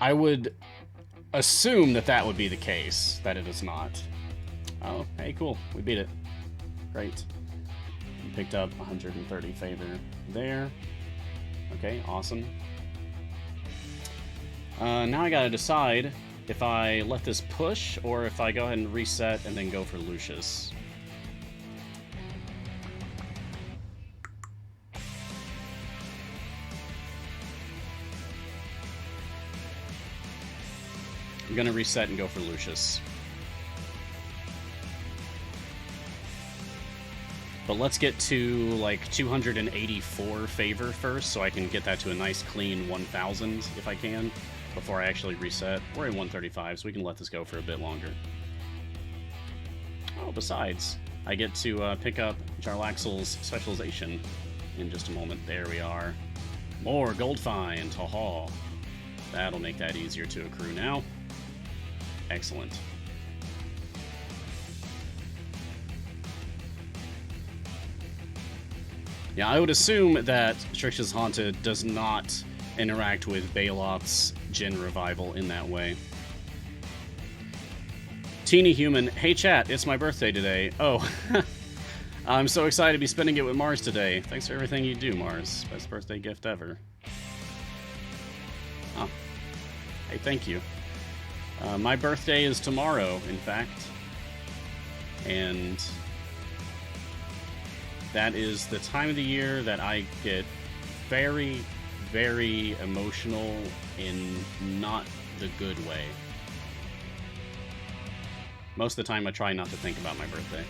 I would assume that that would be the case, that it is not. Oh, hey, cool. We beat it. Great. We picked up 130 favor there. Okay, awesome. Now I gotta decide if I let this push or if I go ahead and reset and then go for Lucius. I'm gonna reset and go for Lucius. But let's get to like 284 favor first so I can get that to a nice clean 1000 if I can before I actually reset. We're in 135, so we can let this go for a bit longer. Oh, besides, I get to pick up Jarlaxle's specialization in just a moment. There we are. More gold find. Haha. That'll make that easier to accrue now. Excellent. Yeah, I would assume that Strix's Haunted does not interact with Baloth's Jhin revival in that way. Teeny Human, hey chat, it's my birthday today. Oh, I'm so excited to be spending it with Mars today. Thanks for everything you do, Mars. Best birthday gift ever. Oh, hey, thank you. My birthday is tomorrow, in fact. And that is the time of the year that I get very, very emotional in not the good way. Most of the time I try not to think about my birthday.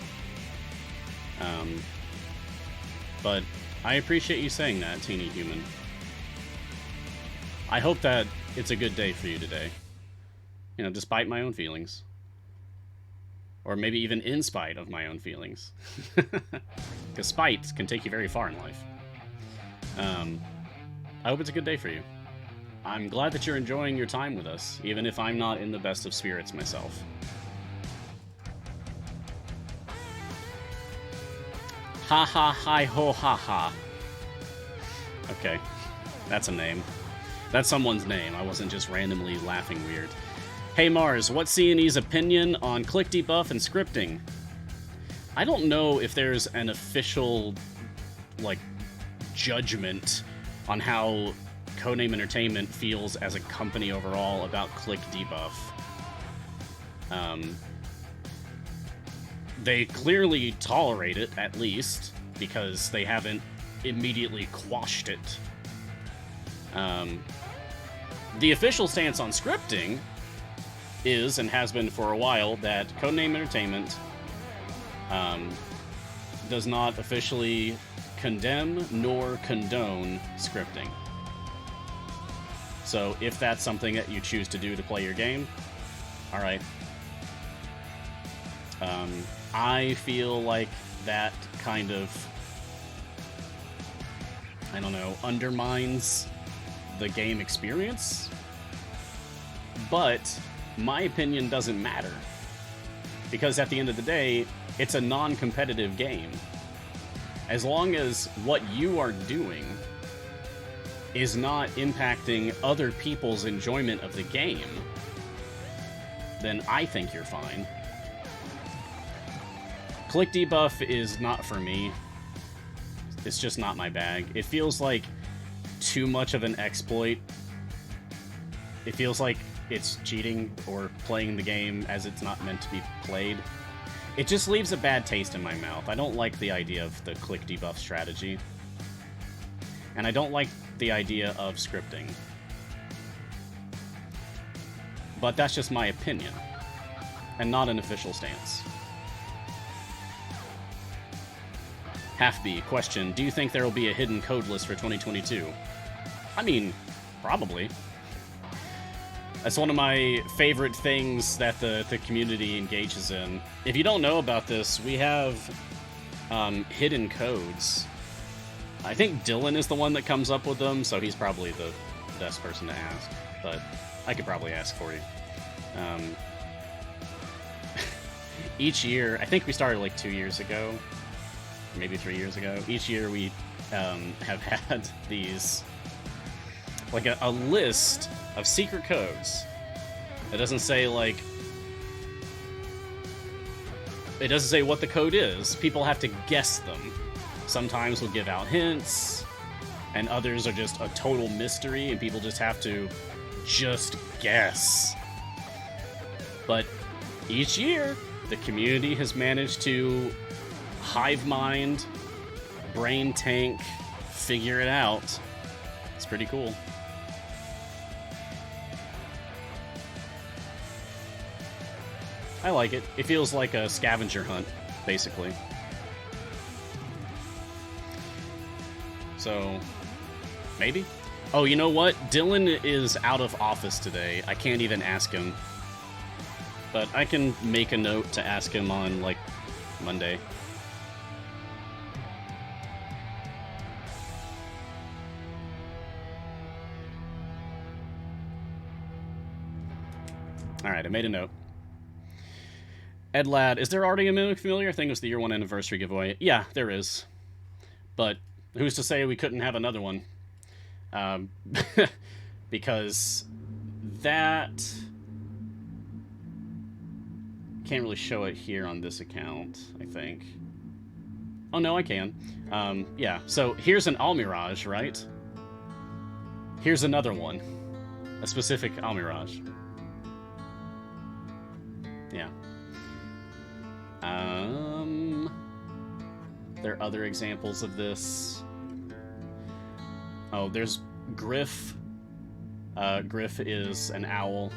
But I appreciate you saying that, Teeny Human. I hope that it's a good day for you today. You know, despite my own feelings. Or maybe even in spite of my own feelings. Because spite can take you very far in life. I hope it's a good day for you. I'm glad that you're enjoying your time with us, even if I'm not in the best of spirits myself. Ha ha hi ho ha ha. Okay, that's a name. That's someone's name. I wasn't just randomly laughing weird. Hey Mars, what's C&E's opinion on click debuff and scripting? I don't know if there's an official, like, judgment on how Codename Entertainment feels as a company overall about click debuff. They clearly tolerate it, at least, because they haven't immediately quashed it. The official stance on scripting is, and has been for a while, that Codename Entertainment does not officially condemn nor condone scripting. So if that's something that you choose to do to play your game, alright. I feel like that kind of, I don't know, undermines the game experience, but my opinion doesn't matter. Because at the end of the day, it's a non-competitive game. As long as what you are doing is not impacting other people's enjoyment of the game, then I think you're fine. Click debuff is not for me. It's just not my bag. It feels like too much of an exploit. It feels like it's cheating or playing the game as it's not meant to be played. It just leaves a bad taste in my mouth. I don't like the idea of the click debuff strategy. And I don't like the idea of scripting. But that's just my opinion, and not an official stance. Half-B, question, do you think there will be a hidden code list for 2022? I mean, probably. That's one of my favorite things that the community engages in. If you don't know about this, we have hidden codes. I think Dylan is the one that comes up with them, so he's probably the best person to ask. But I could probably ask for you. Each year, I think we started like 2 years ago, maybe 3 years ago. Each year we have had these, like a list of secret codes. It doesn't say like, it doesn't say what the code is. People have to guess them. Sometimes we'll give out hints, and others are just a total mystery, and people just have to just guess. But each year, the community has managed to hive mind, brain tank, figure it out. It's pretty cool. I like it. It feels like a scavenger hunt, basically. So, maybe? Oh, you know what? Dylan is out of office today. I can't even ask him. But I can make a note to ask him on, like, Monday. Alright, I made a note. Ed Ladd, is there already a Mimic Familiar? I think it was the year 1 anniversary giveaway. Yeah, there is. But who's to say we couldn't have another one? Because that... Can't really show it here on this account, I think. Oh, no, I can. Yeah, so here's an Almirage, right? Here's another one. A specific Almirage. Yeah. There are other examples of this. Oh, there's Griff. Griff is an owl.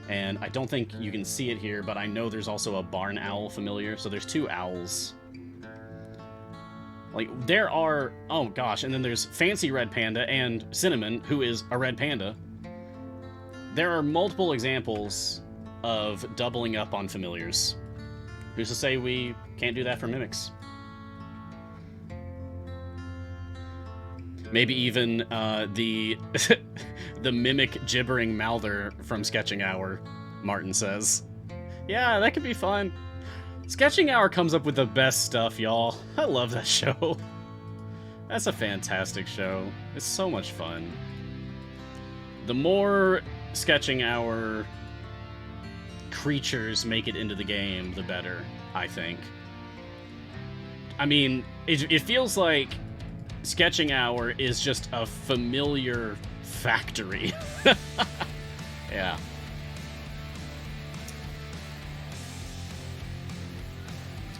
And I don't think you can see it here, but I know there's also a barn owl familiar, so there's 2 owls. Like, there are... Oh, gosh, and then there's Fancy Red Panda and Cinnamon, who is a red panda. There are multiple examples of doubling up on familiars. Who's to say we can't do that for mimics? Maybe even the the mimic gibbering mouther from Sketching Hour, Martin says. Yeah, that could be fun. Sketching Hour comes up with the best stuff, y'all. I love that show. That's a fantastic show. It's so much fun. The more Sketching Hour creatures make it into the game, the better, I think. I mean, it feels like Sketching Hour is just a familiar factory. Yeah.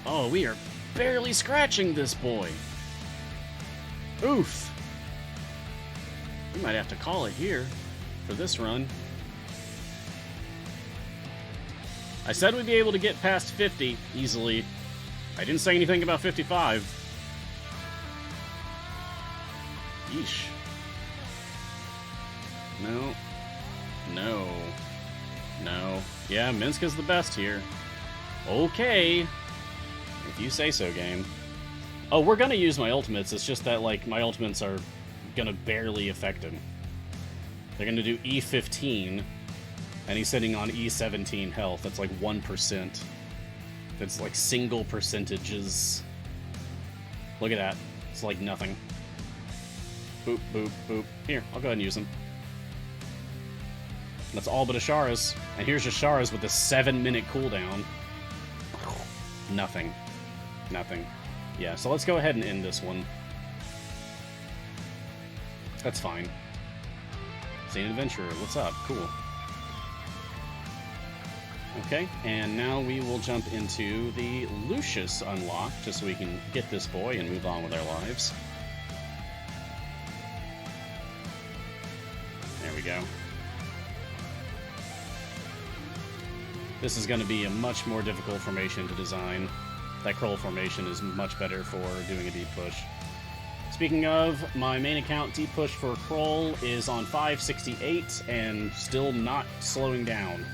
Oh, we are barely scratching this boy. Oof. We might have to call it here for this run. I said we'd be able to get past 50 easily. I didn't say anything about 55. Yeesh. No. No. No. Yeah, Minsk is the best here. Okay. If you say so, game. Oh, we're gonna use my ultimates. It's just that, like, my ultimates are gonna barely affect him. They're gonna do E15, and he's sitting on E17 health. That's like 1%. It's like single percentages. Look at that. It's like nothing. Boop, boop, boop. Here, I'll go ahead and use them. That's all but Ashara's. And here's Ashara's with a 7-minute cooldown. Nothing. Nothing. Yeah, so let's go ahead and end this one. That's fine. Saint Adventurer, what's up? Cool. Okay, and now we will jump into the Lucius unlock, just so we can get this boy and move on with our lives. There we go. This is going to be a much more difficult formation to design. That Kroll formation is much better for doing a deep push. Speaking of, my main account deep push for Kroll is on 568 and still not slowing down.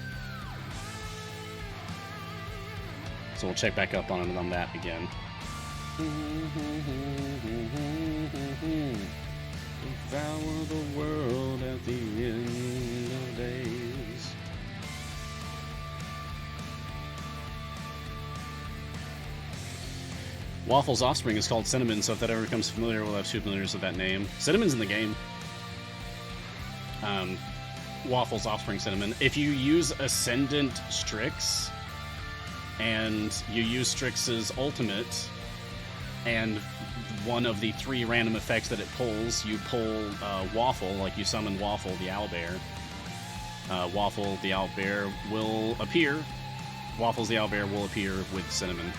So we'll check back up on that again. Devour the world at the end of days. Waffle's offspring is called Cinnamon, so if that ever becomes familiar, we'll have 2 familiars with that name. Cinnamon's in the game. Waffle's offspring, Cinnamon. If you use Ascendant Strix, and you use Strix's ultimate, and one of the 3 random effects that it pulls, you pull Waffle, like you summon Waffle, the owlbear. Waffle, the owlbear, will appear. Waffles, the owlbear, will appear with Cinnamon.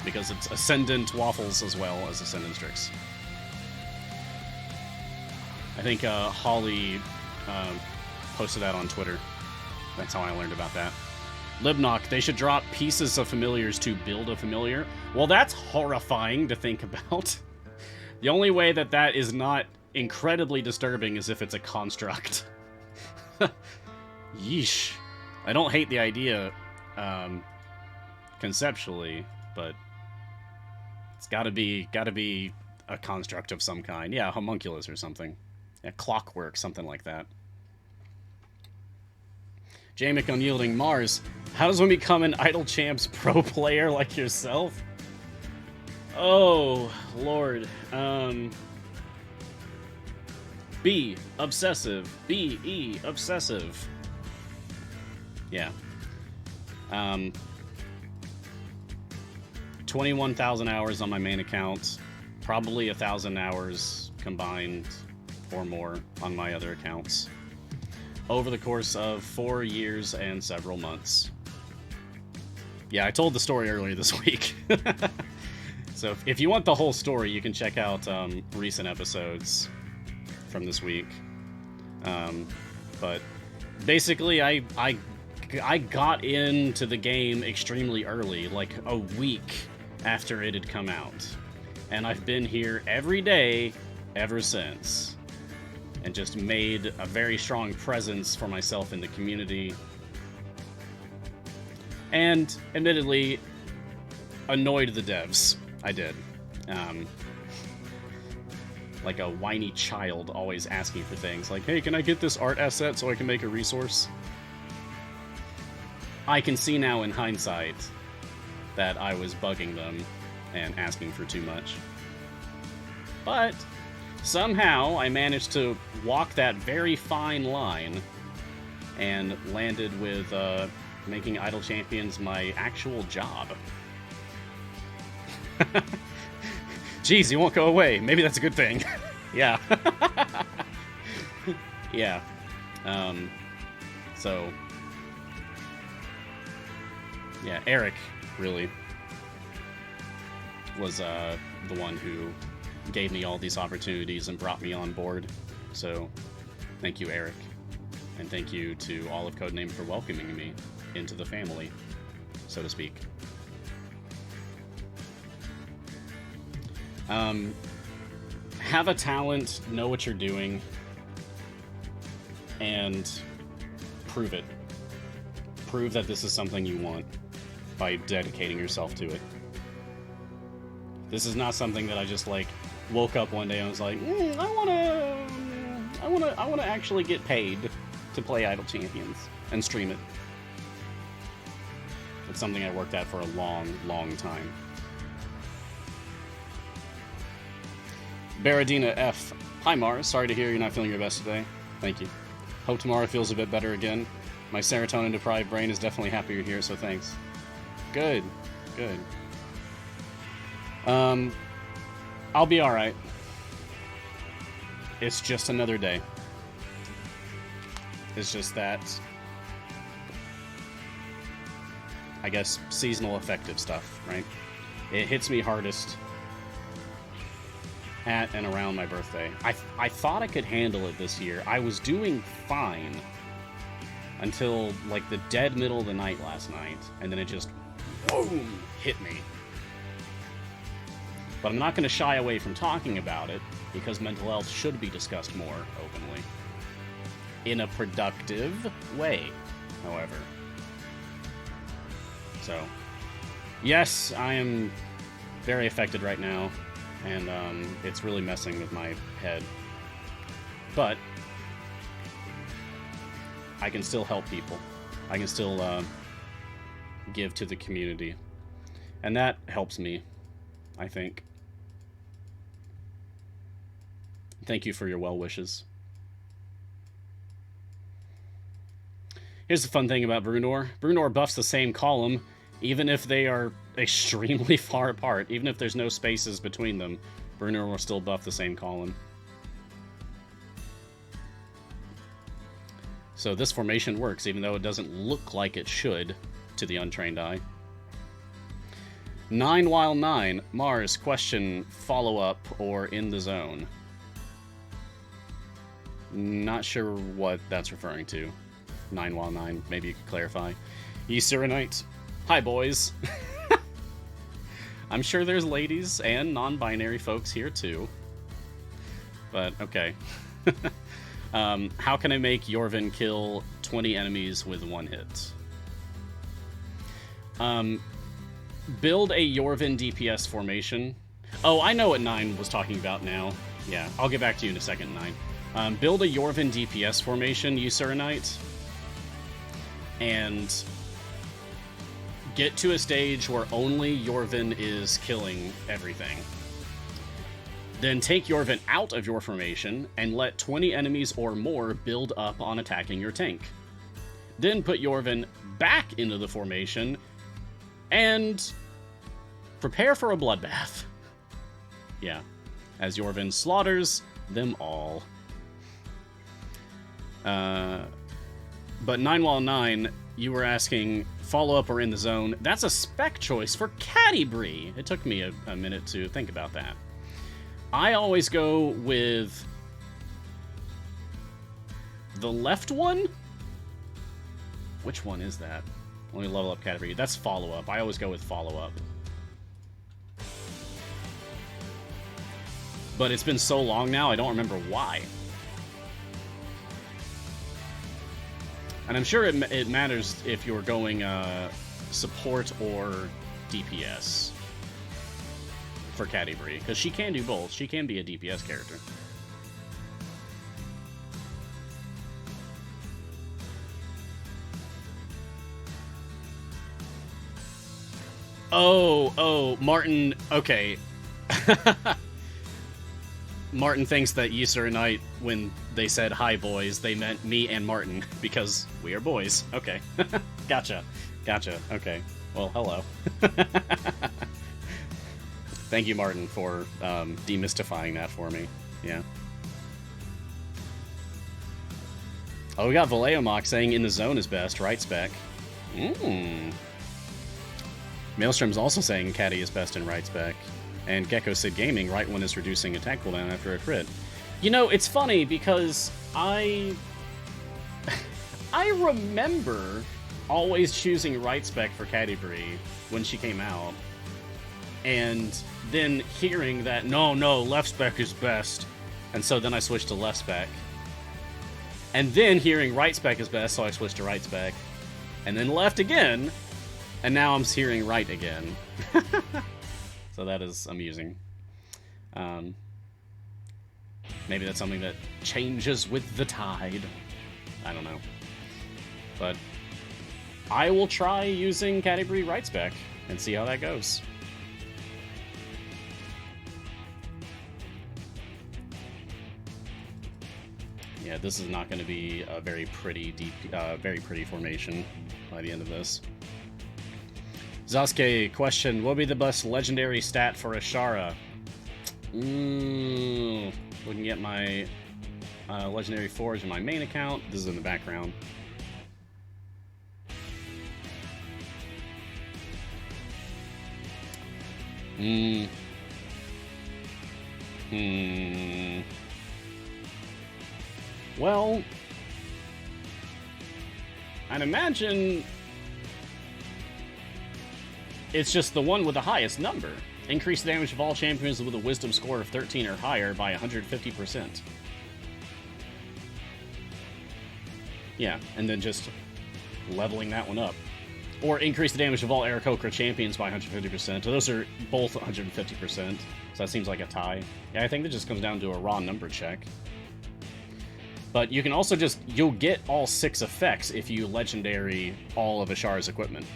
Because it's Ascendant Waffles as well as Ascendant Strix. I think Holly posted that on Twitter. That's how I learned about that. Libnock, they should drop pieces of familiars to build a familiar. Well, that's horrifying to think about. The only way that that is not incredibly disturbing is if it's a construct. Yeesh. I don't hate the idea conceptually, but it's gotta be a construct of some kind. Yeah, homunculus or something. Yeah, clockwork, something like that. Jamek Unyielding Mars, how does one become an Idle Champs pro player like yourself? Oh, Lord. B, obsessive. B-E, obsessive. Yeah. 21,000 hours on my main account. Probably 1,000 hours combined or more on my other accounts. Over the course of 4 years and several months. Yeah, I told the story earlier this week. So if you want the whole story, you can check out recent episodes from this week. But basically, I got into the game extremely early, like a week after it had come out. And I've been here every day ever since. And just made a very strong presence for myself in the community. And, admittedly, annoyed the devs. I did. Like a whiny child always asking for things. Like, hey, can I get this art asset so I can make a resource? I can see now in hindsight that I was bugging them and asking for too much. But somehow I managed to walk that very fine line and landed with making Idle Champions my actual job. Jeez, you won't go away. Maybe that's a good thing. Yeah. Yeah. So... yeah, Eric, really, was the one who gave me all these opportunities and brought me on board. So, thank you, Eric. And thank you to all of Codename for welcoming me into the family, so to speak. Have a talent, know what you're doing, and prove it. Prove that this is something you want by dedicating yourself to it. This is not something that I just like woke up one day and was like, I want to actually get paid to play Idle Champions and stream it. It's something I worked at for a long, long time. Baradina F. Hi, Mars. Sorry to hear you're not feeling your best today. Thank you. Hope tomorrow feels a bit better again. My serotonin-deprived brain is definitely happy you're here, so thanks. Good. Good. I'll be alright. It's just another day. It's just that, I guess, seasonal affective stuff, right? It hits me hardest at and around my birthday. I thought I could handle it this year. I was doing fine until, like, the dead middle of the night last night, and then it just, boom, hit me. But I'm not going to shy away from talking about it, because mental health should be discussed more openly. In a productive way, however. So, yes, I am very affected right now, and it's really messing with my head. But I can still help people. I can still give to the community. And that helps me, I think. Thank you for your well wishes. Here's the fun thing about Brunor. Brunor buffs the same column, even if they are extremely far apart. Even if there's no spaces between them, Brunor will still buff the same column. So this formation works, even though it doesn't look like it should to the untrained eye. 9 while 9. Mars, question, follow-up, or in the zone? Not sure what that's referring to. 9 while 9. Maybe you could clarify. Easteronite. Hi, boys. I'm sure there's ladies and non-binary folks here, too. But, okay. How can I make Yorvin kill 20 enemies with 1 hit? Build a Yorvin DPS formation. Oh, I know what 9 was talking about now. Yeah, I'll get back to you in a second, 9. Build a Yorvin DPS formation, Usuranite, and get to a stage where only Yorvin is killing everything. Then take Yorvin out of your formation and let 20 enemies or more build up on attacking your tank. Then put Yorvin back into the formation and prepare for a bloodbath. Yeah, as Yorvin slaughters them all. But 9 while 9, you were asking follow-up or in the zone. That's a spec choice for Catti-Brie. It took me a minute to think about that. I always go with the left one? Which one is that? Let me level up Catti-Brie. That's follow-up. I always go with follow-up. But it's been so long now, I don't remember why. And I'm sure it matters if you're going support or DPS for Catti-Brie, because she can do both. She can be a DPS character. Oh, Martin, okay. Martin thinks that Usuranite, when they said hi boys, they meant me and Martin, because we are boys. Okay. Gotcha. Okay. Well, hello. Thank you, Martin, for demystifying that for me. Yeah. Oh, we got Valeomach saying in the zone is best, right, Spec? Maelstrom's also saying Caddy is best in right spec. And Gecko Sid Gaming, right one is reducing attack cooldown after a crit. You know, it's funny because I remember always choosing right spec for Catti-Brie when she came out. And then hearing that, no, left spec is best. And so then I switched to left spec. And then hearing right spec is best, so I switched to right spec. And then left again, and now I'm hearing right again. So that is amusing. Maybe that's something that changes with the tide. I don't know. But I will try using category rights back and see how that goes. Yeah, this is not going to be a very pretty formation by the end of this. Sasuke question: what would be the best legendary stat for Ashara? Looking at my legendary forge in my main account. This is in the background. Well, I'd imagine it's just the one with the highest number. Increase the damage of all champions with a wisdom score of 13 or higher by 150%. Yeah, and then just leveling that one up. Or increase the damage of all Aarakocra champions by 150%. So those are both 150%. So that seems like a tie. Yeah, I think that just comes down to a raw number check. But you can also just... you'll get all 6 effects if you legendary all of Ashara's equipment.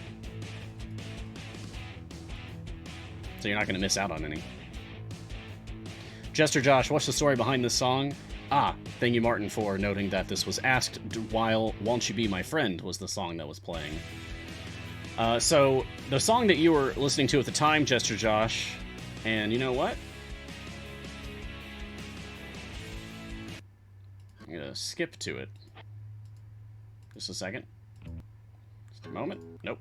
So you're not going to miss out on any. Jester Josh, what's the story behind this song? Thank you, Martin, for noting that this was asked while Won't You Be My Friend was the song that was playing. So, the song that you were listening to at the time, Jester Josh, and you know what? I'm going to skip to it. Just a second. Just a moment. Nope.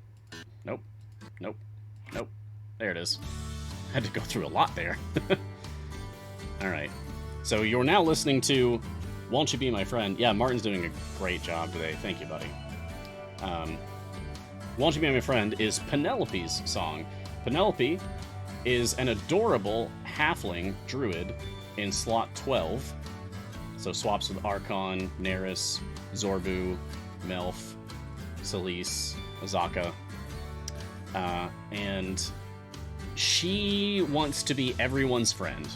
Nope. Nope. Nope. There it is. I had to go through a lot there. Alright. So you're now listening to Won't You Be My Friend? Yeah, Martin's doing a great job today. Thank you, buddy. Won't You Be My Friend is Penelope's song. Penelope is an adorable halfling druid in slot 12. So swaps with Archon, Neris, Zorbu, Melf, Celise, Azaka. And she wants to be everyone's friend.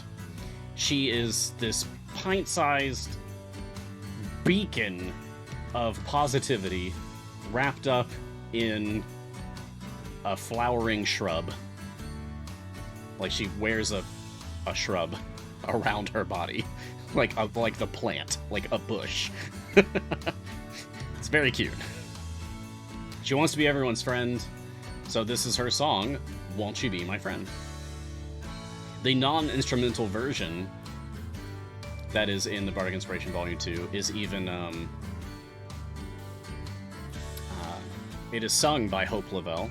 She is this pint-sized beacon of positivity wrapped up in a flowering shrub. Like she wears a shrub around her body. like the plant. Like a bush. It's very cute. She wants to be everyone's friend. So this is her song, Won't You Be My Friend? The non-instrumental version that is in the Bardic Inspiration Volume 2 is even, it is sung by Hope Lavelle,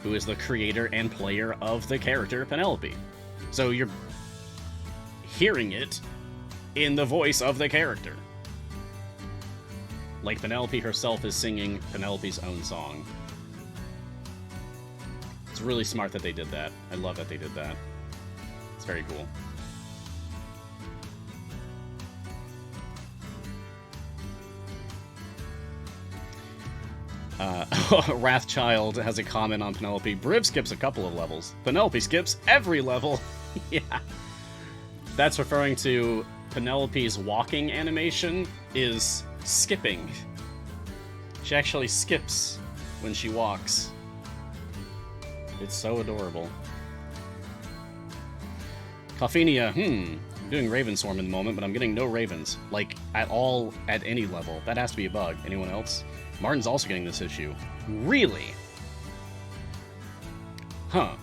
who is the creator and player of the character Penelope. So you're hearing it in the voice of the character. Like Penelope herself is singing Penelope's own song. It's really smart that they did that. I love that they did that. It's very cool. Wrathchild has a comment on Penelope. Briv skips a couple of levels. Penelope skips every level. Yeah. That's referring to Penelope's walking animation is skipping. She actually skips when she walks. It's so adorable. Coffenia, I'm doing Ravenswarm in the moment, but I'm getting no Ravens. Like, at all, at any level. That has to be a bug. Anyone else? Martin's also getting this issue. Really? Huh.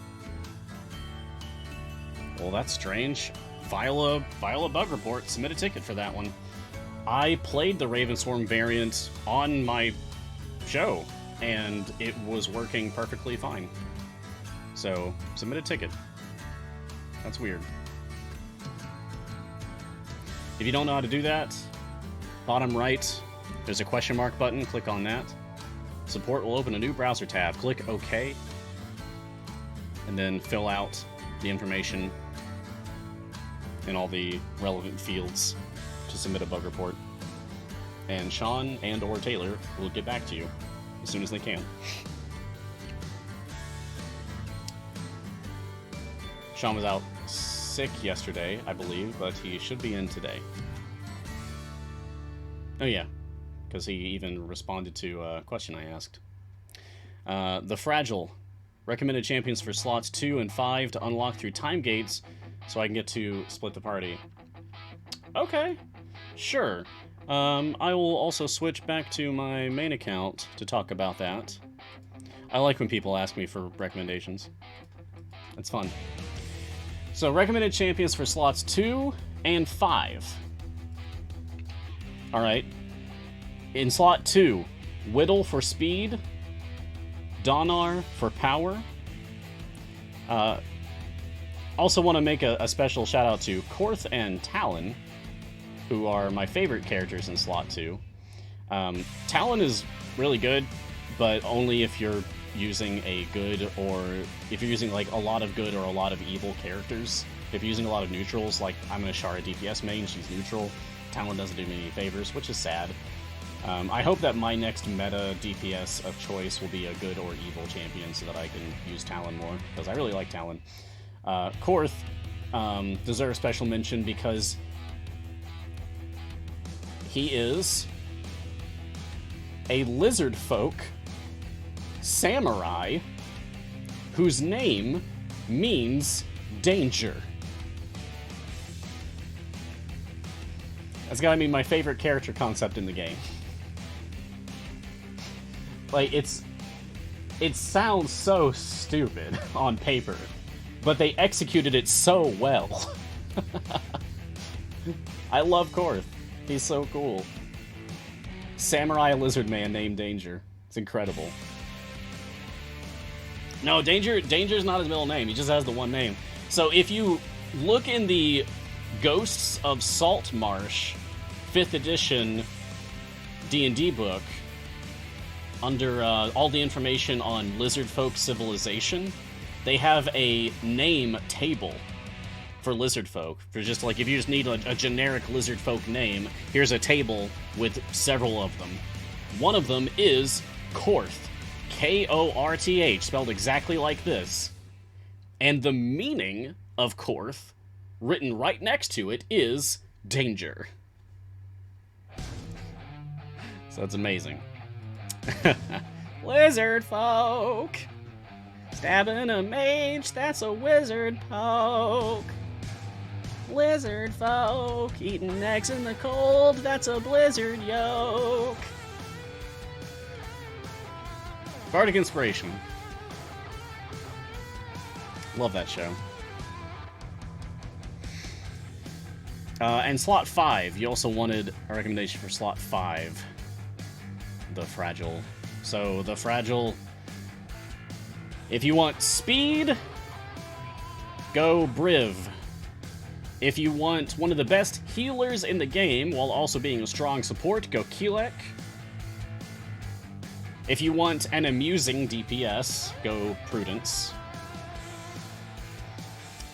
Well, that's strange. File a bug report. Submit a ticket for that one. I played the Ravenswarm variant on my show, and it was working perfectly fine. So, submit a ticket. That's weird. If you don't know how to do that, bottom right, there's a question mark button. Click on that. Support will open a new browser tab. Click OK. And then fill out the information in all the relevant fields to submit a bug report. And Sean and or Taylor will get back to you as soon as they can. Sean was out sick yesterday, I believe, but he should be in today. Oh yeah, because he even responded to a question I asked. The Fragile. Recommended champions for slots 2 and 5 to unlock through time gates so I can get to split the party. Okay, sure. I will also switch back to my main account to talk about that. I like when people ask me for recommendations. It's fun. So, recommended champions for slots 2 and 5. Alright. In slot 2, Whittle for speed, Donar for power. Also want to make a special shout out to Korth and Talon, who are my favorite characters in slot 2. Talon is really good, but only if you're using a good, or if you're using like a lot of good or a lot of evil characters. If you're using a lot of neutrals, like I'm an Ashara DPS main, she's neutral. Talon doesn't do me any favors, which is sad. I hope that my next meta DPS of choice will be a good or evil champion so that I can use Talon more, because I really like Talon. Korth deserves special mention because he is a lizard folk samurai whose name means danger. That's gotta be my favorite character concept in the game. Like, it sounds so stupid on paper, but they executed it so well. I love Korth. He's so cool. Samurai lizard man named Danger. It's incredible. No, Danger's not his middle name. He just has the one name. So if you look in the Ghosts of Saltmarsh 5th edition D&D book, under all the information on lizard folk civilization, they have a name table for lizard folk. For just like, if you just need a generic lizard folk name, here's a table with several of them. One of them is Korth. Korth, spelled exactly like this. And the meaning of Korth, written right next to it, is danger. So that's amazing. Lizard folk! Stabbing a mage, that's a wizard poke. Lizard folk, eating eggs in the cold, that's a blizzard yoke. Bardic Inspiration. Love that show. And slot 5, you also wanted a recommendation for slot 5. The Fragile. So, the Fragile, if you want speed, go Briv. If you want one of the best healers in the game, while also being a strong support, go Keelek. If you want an amusing DPS, go Prudence.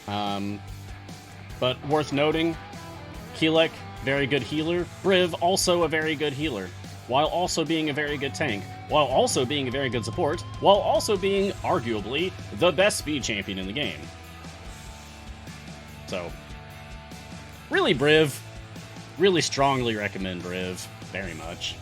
But worth noting, Keelek, very good healer. Briv, also a very good healer, while also being a very good tank, while also being a very good support, while also being, arguably, the best speed champion in the game. So, really Briv. Really strongly recommend Briv. Very much.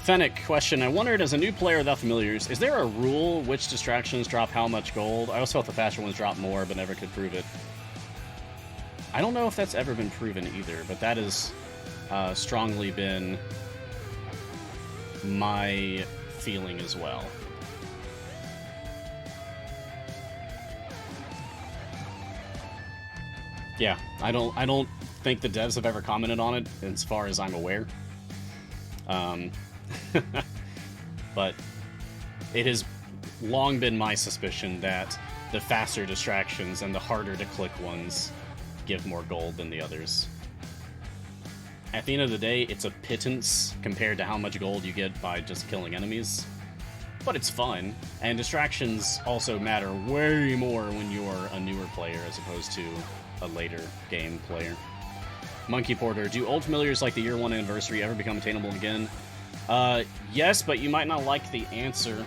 Fennec question, I wondered, as a new player without familiars, is there a rule which distractions drop how much gold? I always thought the faster ones drop more, but never could prove it. I don't know if that's ever been proven either, but that has strongly been my feeling as well. Yeah, I don't think the devs have ever commented on it, as far as I'm aware. But it has long been my suspicion that the faster distractions and the harder to click ones give more gold than the others. At the end of the day, it's a pittance compared to how much gold you get by just killing enemies. But it's fun, and distractions also matter way more when you're a newer player as opposed to a later game player. Monkey Porter, do old familiars like the year 1 anniversary ever become attainable again? Yes, but you might not like the answer.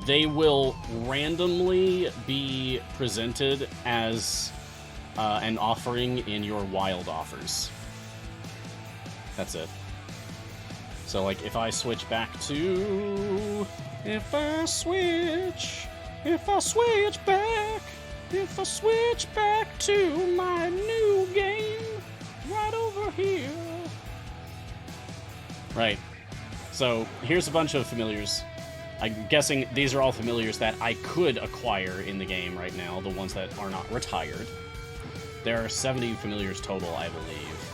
They will randomly be presented as an offering in your wild offers. That's it. So, like, if I switch back to... If I switch back to my new game, right over here. Right. So, here's a bunch of familiars. I'm guessing these are all familiars that I could acquire in the game right now, the ones that are not retired. There are 70 familiars total, I believe.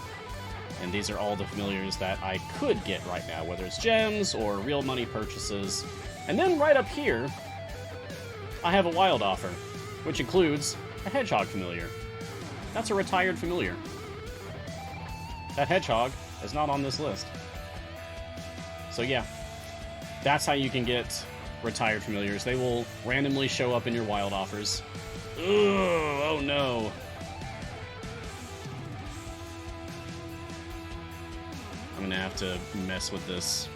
And these are all the familiars that I could get right now, whether it's gems or real money purchases. And then right up here, I have a wild offer, which includes a hedgehog familiar. That's a retired familiar. That hedgehog is not on this list. So yeah, that's how you can get retired familiars. They will randomly show up in your wild offers. Ugh, oh no. I'm gonna have to mess with this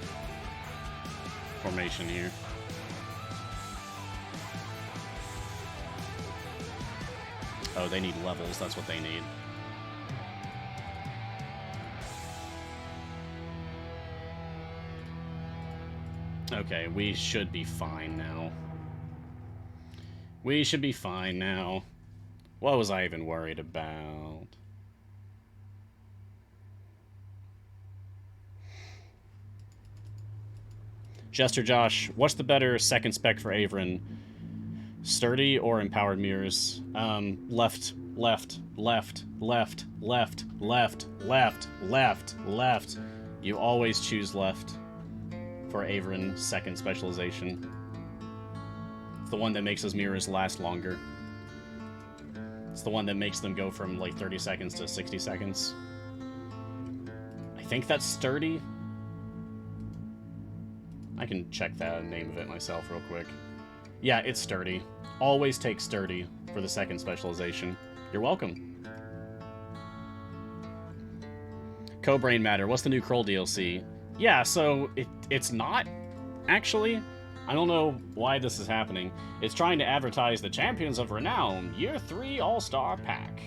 formation here. Oh, they need levels. That's what they need. Okay, we should be fine now. We should be fine now. What was I even worried about? Jester Josh, what's the better second spec for Averin? Sturdy or empowered mirrors? Left, left, left, left, left, left, left, left, left. You always choose left for Averin second specialization. It's the one that makes those mirrors last longer. It's the one that makes them go from like 30 seconds to 60 seconds. I think that's sturdy. I can check the name of it myself real quick. Yeah, it's sturdy. Always take sturdy for the second specialization. You're welcome. Co-Brain Matter, what's the new Kroll DLC? Yeah, so it's not, actually. I don't know why this is happening. It's trying to advertise the Champions of Renown Year 3 All-Star Pack.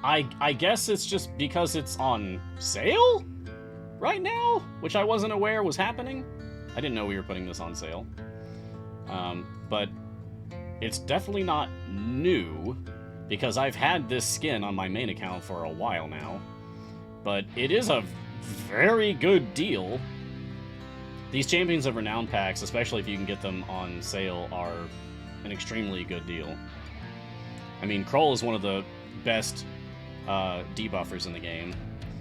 I guess it's just because it's on sale right now, which I wasn't aware was happening. I didn't know we were putting this on sale. But it's definitely not new, because I've had this skin on my main account for a while now. But it is a very good deal. These Champions of Renown packs, especially if you can get them on sale, are an extremely good deal. I mean, Kroll is one of the best debuffers in the game.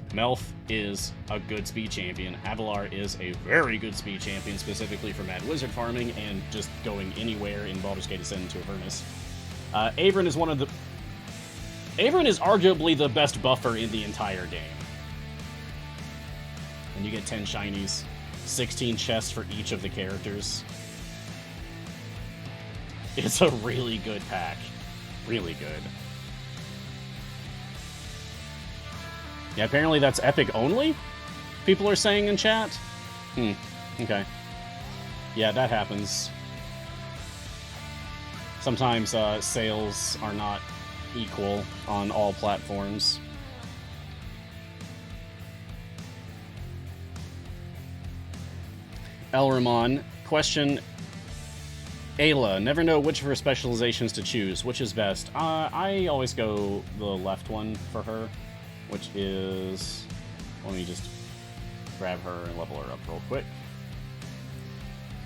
Melf is a good speed champion. Avalar is a very good speed champion, specifically for Mad Wizard farming and just going anywhere in Baldur's Gate Ascent to Avernus. Averin is Averin is arguably the best buffer in the entire game. And you get 10 shinies, 16 chests for each of the characters. It's a really good pack. Really good. Yeah, apparently that's Epic only? People are saying in chat? Okay. Yeah, that happens. Sometimes sales are not equal on all platforms. El Ramon, question. Ayla, never know which of her specializations to choose. Which is best? I always go the left one for her, which is... Let me just grab her and level her up real quick.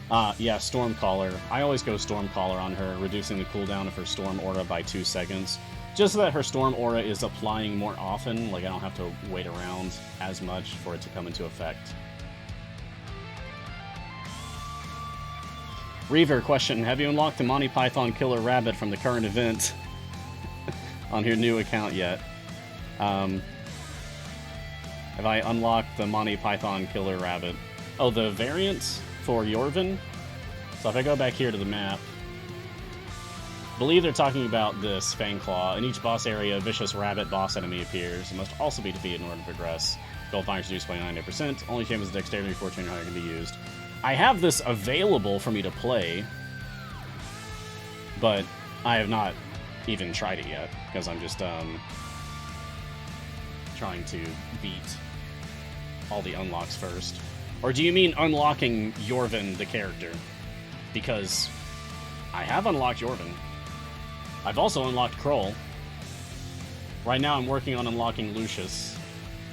Yeah, Stormcaller. I always go Stormcaller on her, reducing the cooldown of her Storm Aura by 2 seconds. Just so that her Storm Aura is applying more often, like I don't have to wait around as much for it to come into effect. Reaver, question, have you unlocked the Monty Python Killer Rabbit from the current event on your new account yet? Have I unlocked the Monty Python Killer Rabbit? Oh, the variant for Yorvin? So if I go back here to the map, I believe they're talking about this Fangclaw. In each boss area, a vicious rabbit boss enemy appears. It must also be defeated in order to progress. Gold fire reduced by 90%. Only champions with dexterity 14 or higher can be used. I have this available for me to play, but I have not even tried it yet, because I'm just trying to beat all the unlocks first. Or do you mean unlocking Yorvin, the character? Because I have unlocked Yorvin. I've also unlocked Kroll. Right now I'm working on unlocking Lucius.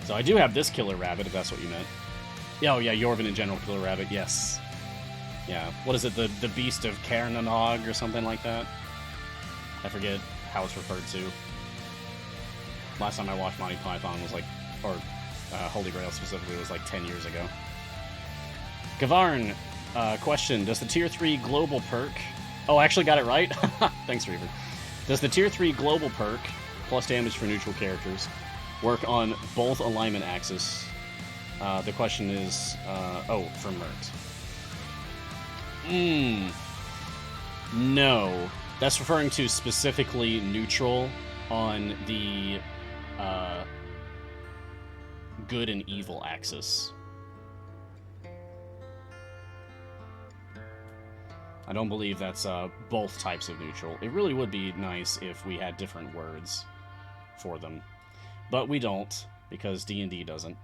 So I do have this Killer Rabbit, if that's what you meant. Yeah, oh yeah, Yorvin in general, Killer Rabbit, yes. Yeah, what is it, the Beast of Caernanog or something like that? I forget how it's referred to. Last time I watched Monty Python was like, or Holy Grail specifically, was like 10 years ago. Gavarn, question, does the Tier 3 Global perk... Oh, I actually got it right? Thanks, Reaver. Does the Tier 3 Global perk, plus damage for neutral characters, work on both alignment axes? The question is... oh, from Mert. No. That's referring to specifically neutral on the good and evil axis. I don't believe that's both types of neutral. It really would be nice if we had different words for them. But we don't, because D&D doesn't.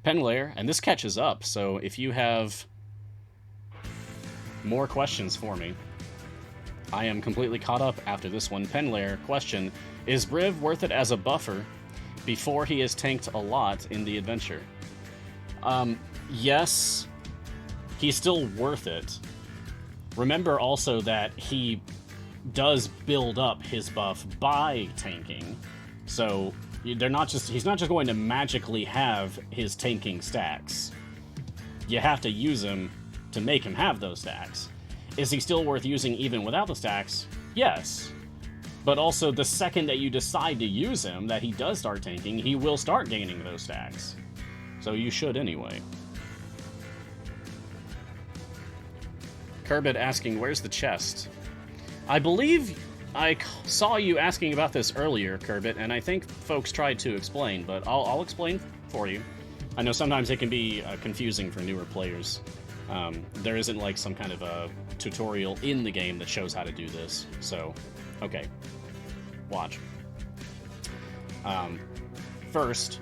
Penlayer, and this catches up, so if you have more questions for me, I am completely caught up after this one. Penlayer, question, is Briv worth it as a buffer before he is tanked a lot in the adventure? Yes, he's still worth it. Remember also that he does build up his buff by tanking, so he's not just going to magically have his tanking stacks. You have to use him to make him have those stacks. Is he still worth using even without the stacks? Yes. But also, the second that you decide to use him, that he does start tanking, he will start gaining those stacks. So you should anyway. Kerbit asking, where's the chest? I believe I saw you asking about this earlier, Kerbit, and I think folks tried to explain, but I'll explain for you. I know sometimes it can be confusing for newer players. There isn't like some kind of a tutorial in the game that shows how to do this, so, okay. Watch. First,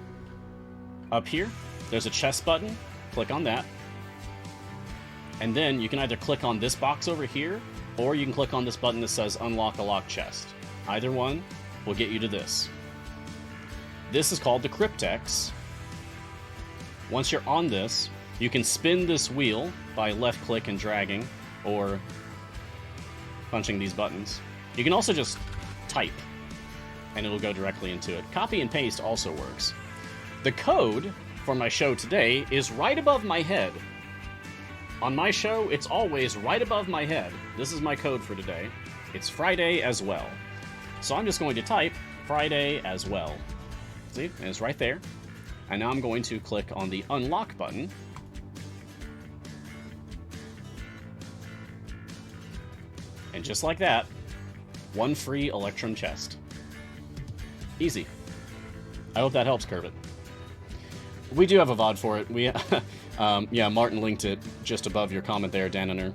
up here, there's a chest button. Click on that. And then you can either click on this box over here, or you can click on this button that says Unlock a Locked Chest. Either one will get you to this. This is called the Cryptex. Once you're on this, you can spin this wheel by left-click and dragging, or punching these buttons. You can also just type, and it'll go directly into it. Copy and paste also works. The code for my show today is right above my head. On my show, it's always right above my head. This is my code for today. It's Friday as well. So I'm just going to type Friday as well. See? And it's right there. And now I'm going to click on the Unlock button. And just like that, one free Electrum chest. Easy. I hope that helps, Kerbit. We do have a VOD for it. We, yeah, Martin linked it just above your comment there, Daniner.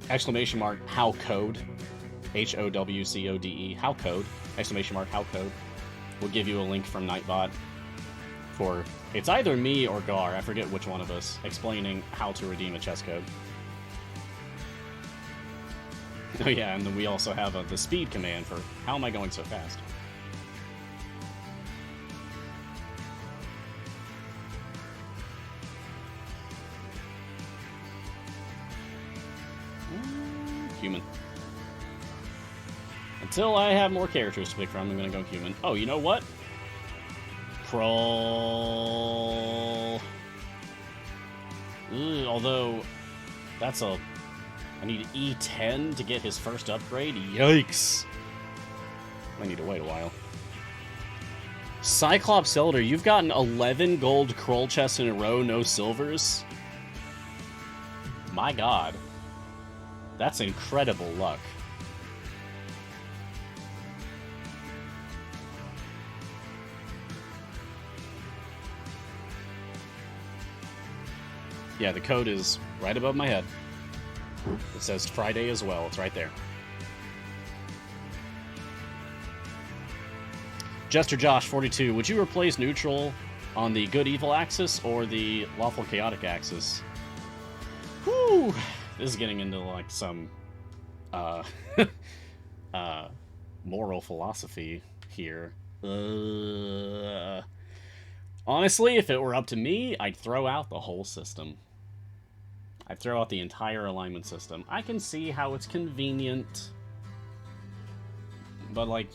Exclamation mark, how code. HOWCODE, how code. Exclamation mark, how code. We'll give you a link from Nightbot for, it's either me or Gar, I forget which one of us, explaining how to redeem a chest code. Oh yeah, and then we also have the speed command for how am I going so fast? Human. Until I have more characters to pick from, I'm gonna go human. Oh, you know what? Kroll. Although, that's a... I need E10 to get his first upgrade? Yikes! I need to wait a while. Cyclops Elder, you've gotten 11 gold Kroll chests in a row, no silvers? My god. That's incredible luck. Yeah, the code is right above my head. It says Friday as well. It's right there. Jester Josh 42. Would you replace neutral on the good-evil axis or the lawful-chaotic axis? Whew! This is getting into, like, some moral philosophy here. Honestly, if it were up to me, I'd throw out the whole system. I'd throw out the entire alignment system. I can see how it's convenient, but, like,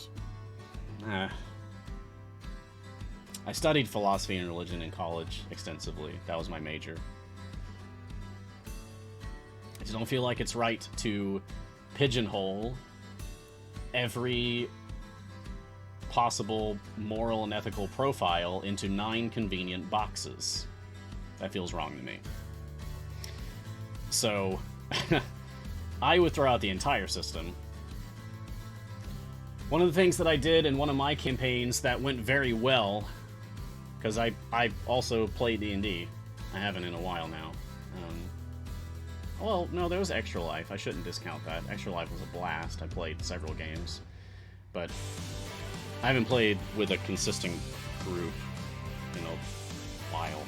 I studied philosophy and religion in college extensively. That was my major. I just don't feel like it's right to pigeonhole every possible moral and ethical profile into 9 convenient boxes. That feels wrong to me. So, I would throw out the entire system. One of the things that I did in one of my campaigns that went very well, because I also play D&D. I haven't in a while now. Well, no, there was Extra Life. I shouldn't discount that. Extra Life was a blast. I played several games. But I haven't played with a consistent group in a while.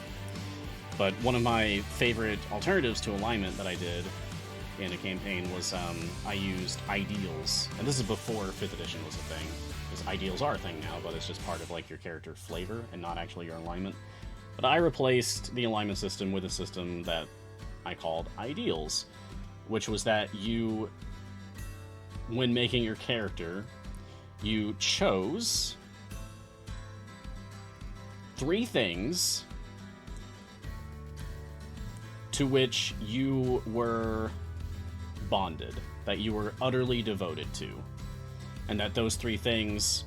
But one of my favorite alternatives to alignment that I did in a campaign was I used ideals. And this is before 5th edition was a thing. Because ideals are a thing now, but it's just part of like your character flavor and not actually your alignment. But I replaced the alignment system with a system that I called ideals, which was that you, when making your character, you chose 3 things to which you were bonded, that you were utterly devoted to, and that those 3 things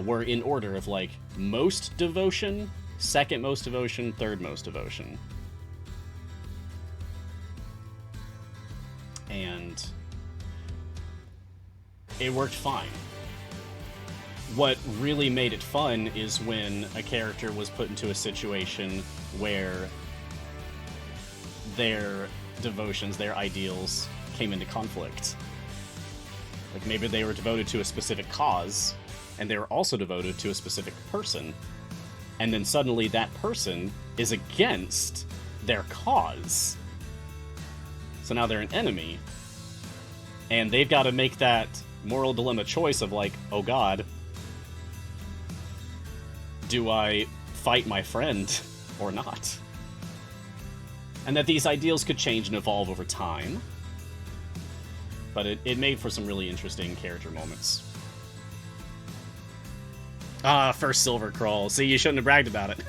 were in order of like most devotion, second most devotion, third most devotion. And it worked fine. What really made it fun is when a character was put into a situation where their devotions, their ideals, came into conflict. Like maybe they were devoted to a specific cause, and they were also devoted to a specific person, and then suddenly that person is against their cause. So now they're an enemy, and they've got to make that moral dilemma choice of like, oh god, do I fight my friend or not? And that these ideals could change and evolve over time. But it made for some really interesting character moments. First silver crawl. See, you shouldn't have bragged about it.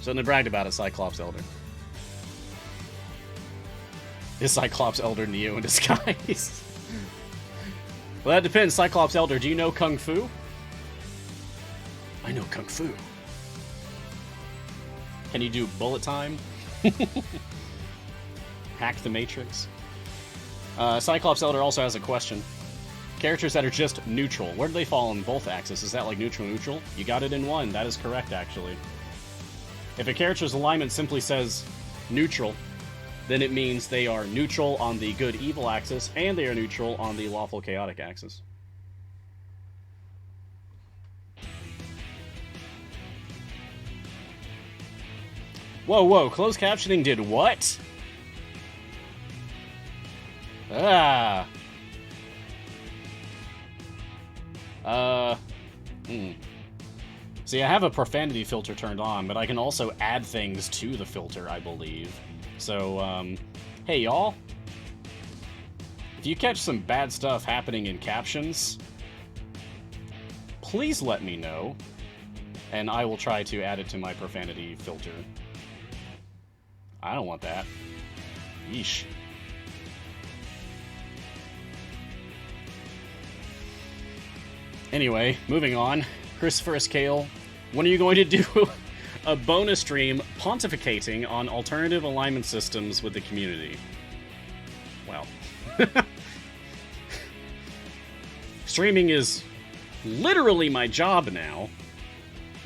Shouldn't have bragged about it, Cyclops Elder. Is Cyclops Elder Neo in disguise? Well, that depends. Cyclops Elder, do you know Kung Fu? I know Kung Fu. Can you do bullet time? Hack the Matrix? Cyclops Elder also has a question. Characters that are just neutral, where do they fall on both axes? Is that like neutral-neutral? You got it in one. That is correct, actually. If a character's alignment simply says neutral, then it means they are neutral on the good-evil axis, and they are neutral on the lawful-chaotic axis. Whoa, closed captioning did what? See, I have a profanity filter turned on, but I can also add things to the filter, I believe. So, hey y'all. If you catch some bad stuff happening in captions, please let me know, and I will try to add it to my profanity filter. I don't want that. Yeesh. Anyway, moving on. Christopher Escale, when are you going to do a bonus stream pontificating on alternative alignment systems with the community? Well, streaming is literally my job now,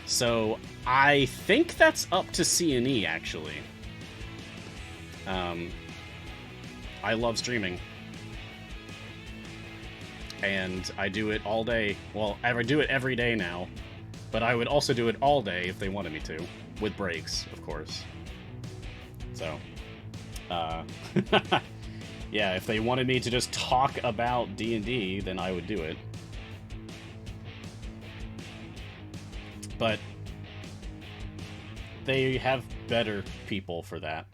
so I think that's up to C&E, actually. I love streaming. and I do it all day. Well, I do it every day now, but I would also do it all day if they wanted me to, with breaks, of course. So, yeah, if they wanted me to just talk about D&D, then I would do it. But they have better people for that.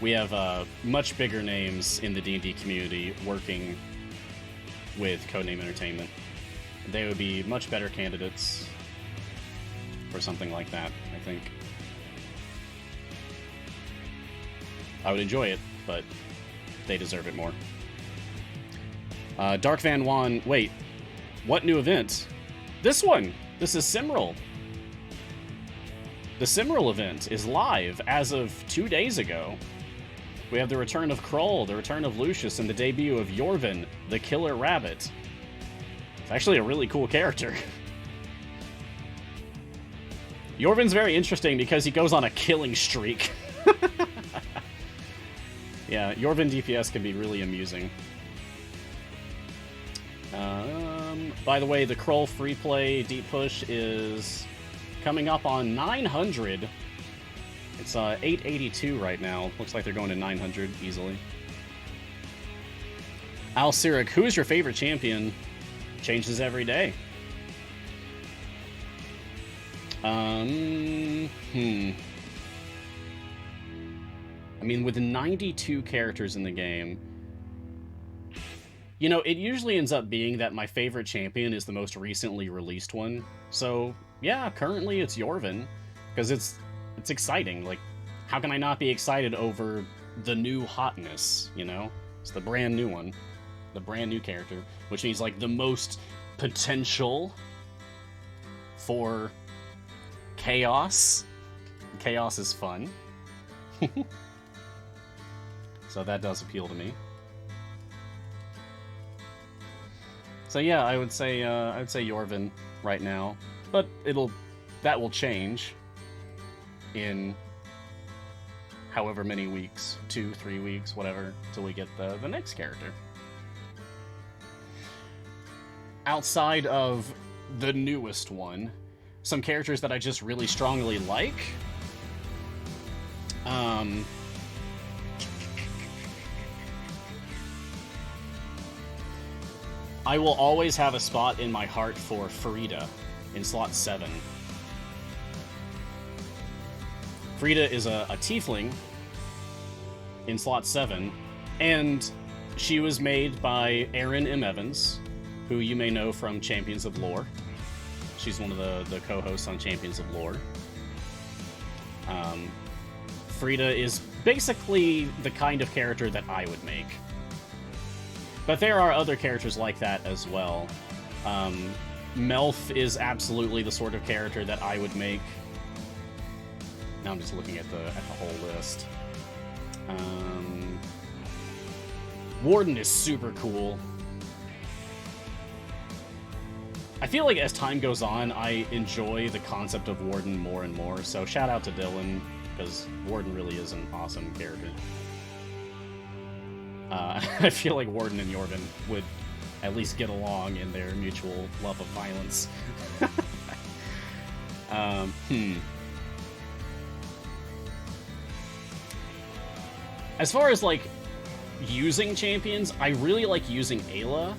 We have much bigger names in the D&D community working with Codename Entertainment. They would be much better candidates for something like that, I think. I would enjoy it, but they deserve it more. Dark Van Wan, wait, what new event? This one! This is Simril. The Simril event is live as of 2 days ago. We have the return of Kroll, the return of Lucius, and the debut of Yorvin, the Killer Rabbit. It's actually a really cool character. Yorvin's very interesting because he goes on a killing streak. Yeah, Yorvin DPS can be really amusing. By the way, the Kroll free play deep push is coming up on 900. It's 882 right now. Looks like they're going to 900 easily. Al Sirik, who is your favorite champion? Changes every day. I mean, with 92 characters in the game, you know, it usually ends up being that my favorite champion is the most recently released one. So, yeah, currently it's Yorvin, because it's exciting. Like, how can I not be excited over the new hotness, you know? It's the brand new one. The brand new character, which means, like, the most potential for chaos. Chaos is fun. So that does appeal to me. So yeah, I would say Yorvin right now, but that will change in however many weeks, 2-3 weeks, whatever, till we get the next character. Outside of the newest one, some characters that I just really strongly like. I will always have a spot in my heart for Frida in slot 7. Frida is a tiefling in slot 7, and she was made by Erin M. Evans, who you may know from Champions of Lore. She's one of the co-hosts on Champions of Lore. Frida is basically the kind of character that I would make. But there are other characters like that as well. Melf is absolutely the sort of character that I would make. Now I'm just looking at the whole list. Warden is super cool. I feel like as time goes on, I enjoy the concept of Warden more and more. So shout out to Dylan, because Warden really is an awesome character. I feel like Warden and Yorvin would at least get along in their mutual love of violence. As far as, like, using champions, I really like using Ayla.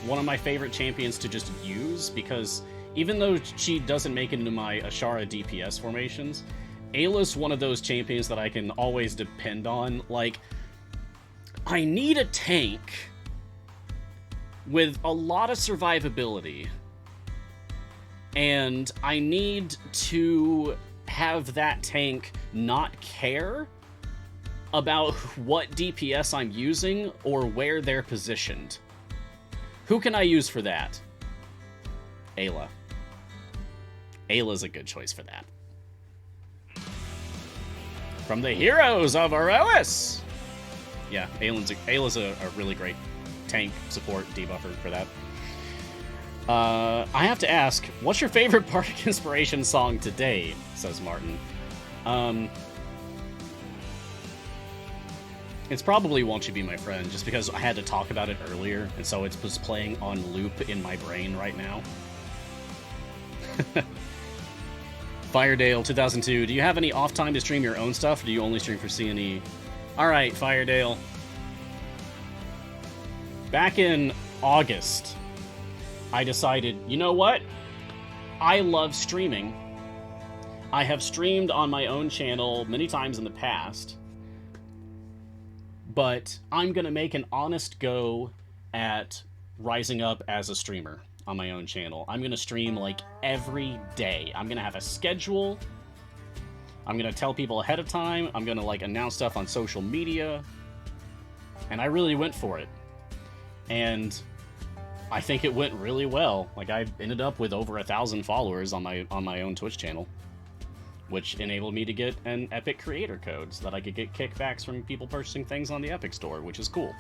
One of my favorite champions to just use, because even though she doesn't make it into my Ashara DPS formations, Ayla's one of those champions that I can always depend on. Like, I need a tank with a lot of survivability, and I need to have that tank not care about what DPS I'm using or where they're positioned. Who can I use for that? Ayla. Ayla's a good choice for that. From the heroes of Erois! Yeah, Ayla's a really great tank support debuffer for that. I have to ask, what's your favorite Bardic Inspiration song today? Says Martin. It's probably Won't You Be My Friend, just because I had to talk about it earlier, and so it's just playing on loop in my brain right now. Firedale 2002, do you have any off time to stream your own stuff, or do you only stream for CNE? Alright, Firedale. Back in August, I decided, you know what? I love streaming. I have streamed on my own channel many times in the past, but I'm going to make an honest go at rising up as a streamer on my own channel. I'm going to stream like every day. I'm going to have a schedule. I'm going to tell people ahead of time. I'm going to like announce stuff on social media. And I really went for it. And I think it went really well. Like I ended up with over 1,000 followers on my own Twitch channel, which enabled me to get an Epic creator code so that I could get kickbacks from people purchasing things on the Epic store, which is cool.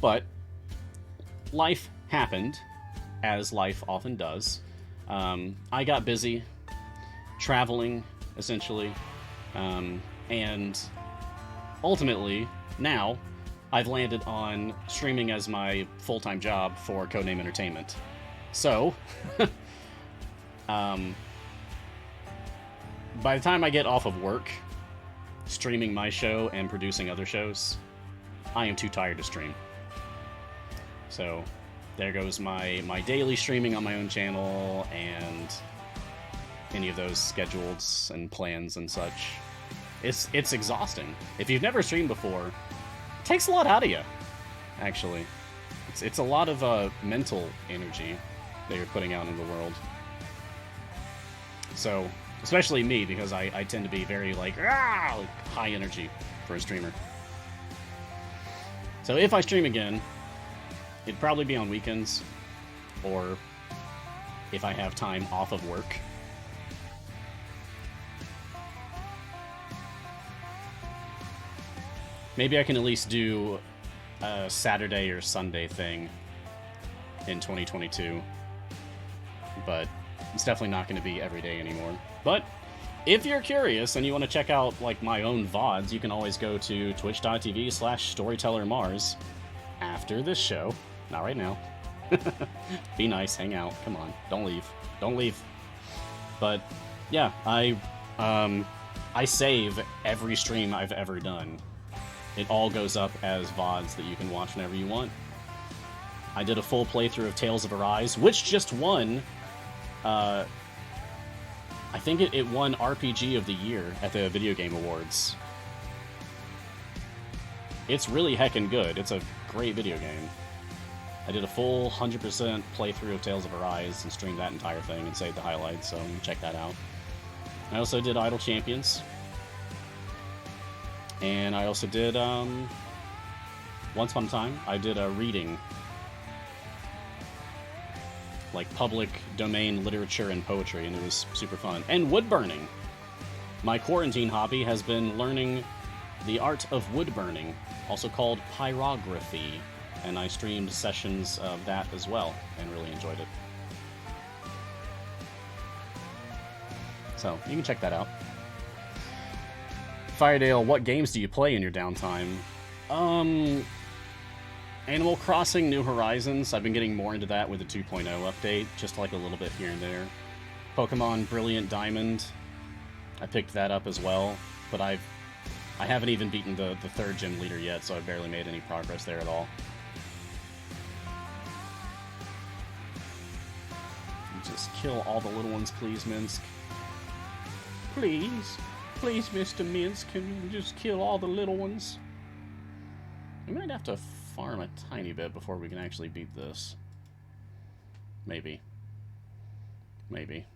But life happened, as life often does. I got busy traveling, essentially, and ultimately, now, I've landed on streaming as my full-time job for Codename Entertainment. So, by the time I get off of work, streaming my show and producing other shows, I am too tired to stream. So, there goes my daily streaming on my own channel, and any of those schedules and plans and such. It's exhausting. If you've never streamed before, it takes a lot out of you, actually. It's a lot of mental energy that you're putting out in the world. So, especially me, because I tend to be very, like high energy for a streamer. So if I stream again, it'd probably be on weekends, or if I have time off of work. Maybe I can at least do a Saturday or Sunday thing in 2022, but it's definitely not going to be every day anymore. But if you're curious and you want to check out like my own VODs, you can always go to twitch.tv/storytellermars after this show. Not right now. Be nice, hang out. Come on, don't leave. Don't leave. But yeah, I save every stream I've ever done. It all goes up as VODs that you can watch whenever you want. I did a full playthrough of Tales of Arise, which just won, I think it won RPG of the Year at the Video Game Awards. It's really heckin' good. It's a great video game. I did a full 100% playthrough of Tales of Arise and streamed that entire thing and saved the highlights, so you can check that out. I also did Untitled Champions. And I also did, once upon a time, I did a reading. Like public domain literature and poetry, and it was super fun. And wood burning! My quarantine hobby has been learning the art of wood burning, also called pyrography, and I streamed sessions of that as well, and really enjoyed it. So, you can check that out. Firedale, what games do you play in your downtime? Animal Crossing New Horizons. I've been getting more into that with the 2.0 update, just like a little bit here and there. Pokemon Brilliant Diamond. I picked that up as well, but I haven't even beaten the third gym leader yet, so I've barely made any progress there at all. Just kill all the little ones, please, Minsk. Please. Please, Mr. Minsk, can you just kill all the little ones? We might have to farm a tiny bit before we can actually beat this. Maybe. Maybe.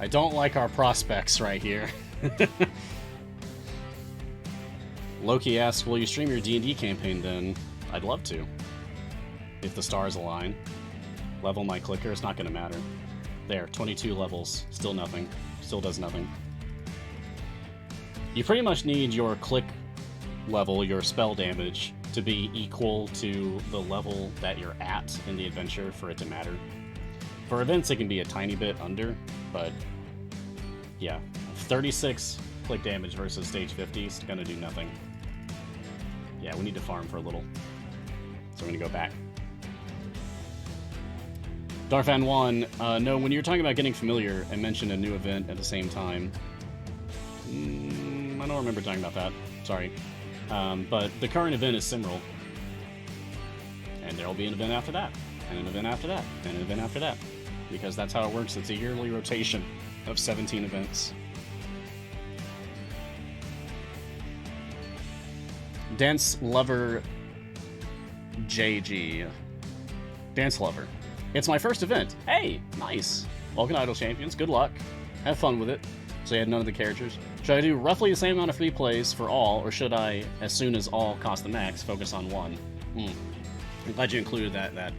I don't like our prospects right here. Loki asks, will you stream your D&D campaign then? I'd love to. If the stars align. Level my clicker, it's not going to matter. There, 22 levels. Still nothing. Still does nothing. You pretty much need your click level, your spell damage, to be equal to the level that you're at in the adventure for it to matter. For events, it can be a tiny bit under, but yeah, 36 click damage versus stage 50 is gonna do nothing. Yeah, we need to farm for a little, so I'm gonna go back. Darfan 1, no, when you were talking about getting familiar and mentioned a new event at the same time, I don't remember talking about that, sorry. But the current event is Simral. And there'll be an event after that, and an event after that, and an event after that. Because that's how it works. It's a yearly rotation of 17 events. Dance Lover JG. Dance Lover. It's my first event. Hey, nice. Welcome to Untitled Champions. Good luck. Have fun with it. So you had none of the characters. Should I do roughly the same amount of free plays for all, or should I, as soon as all cost the max, focus on one? I'm glad you included that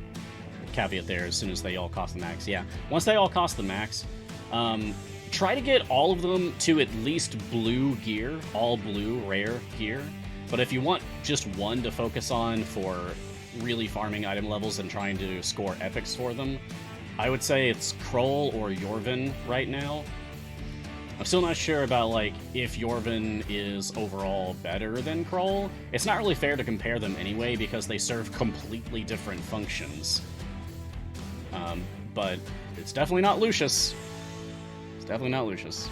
caveat there, as soon as they all cost the max. Yeah, once they all cost the max, try to get all of them to at least blue gear, all blue rare gear. But if you want just one to focus on for really farming item levels and trying to score epics for them, I would say it's Kroll or Yorvin right now. I'm still not sure about, like, if Yorvin is overall better than Kroll. It's not really fair to compare them anyway, because they serve completely different functions. But it's definitely not Lucius. It's definitely not Lucius.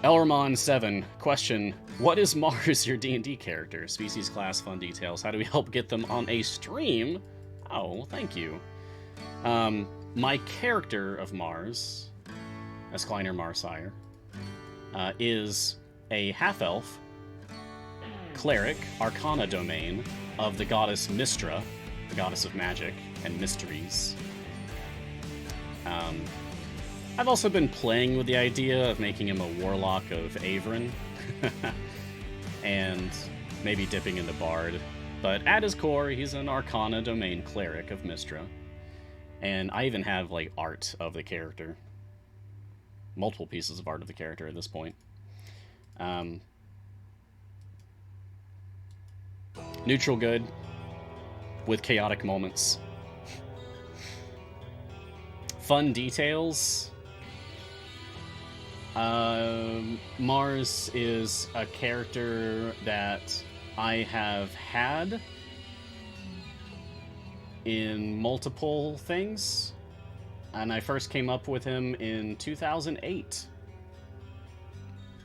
Elramon 7, question, what is Mars, your D&D character? Species, class, fun details. How do we help get them on a stream? Oh, thank you. My character of Mars... as Kleiner Marsire, is a half-elf cleric arcana domain of the goddess Mystra, the goddess of magic and mysteries. I've also been playing with the idea of making him a warlock of Averin, and maybe dipping into Bard, but at his core, he's an arcana domain cleric of Mystra, and I even have, like, art of the character. Multiple pieces of art of the character at this point. Neutral good, with chaotic moments. Fun details. Mars is a character that I have had in multiple things. And I first came up with him in 2008.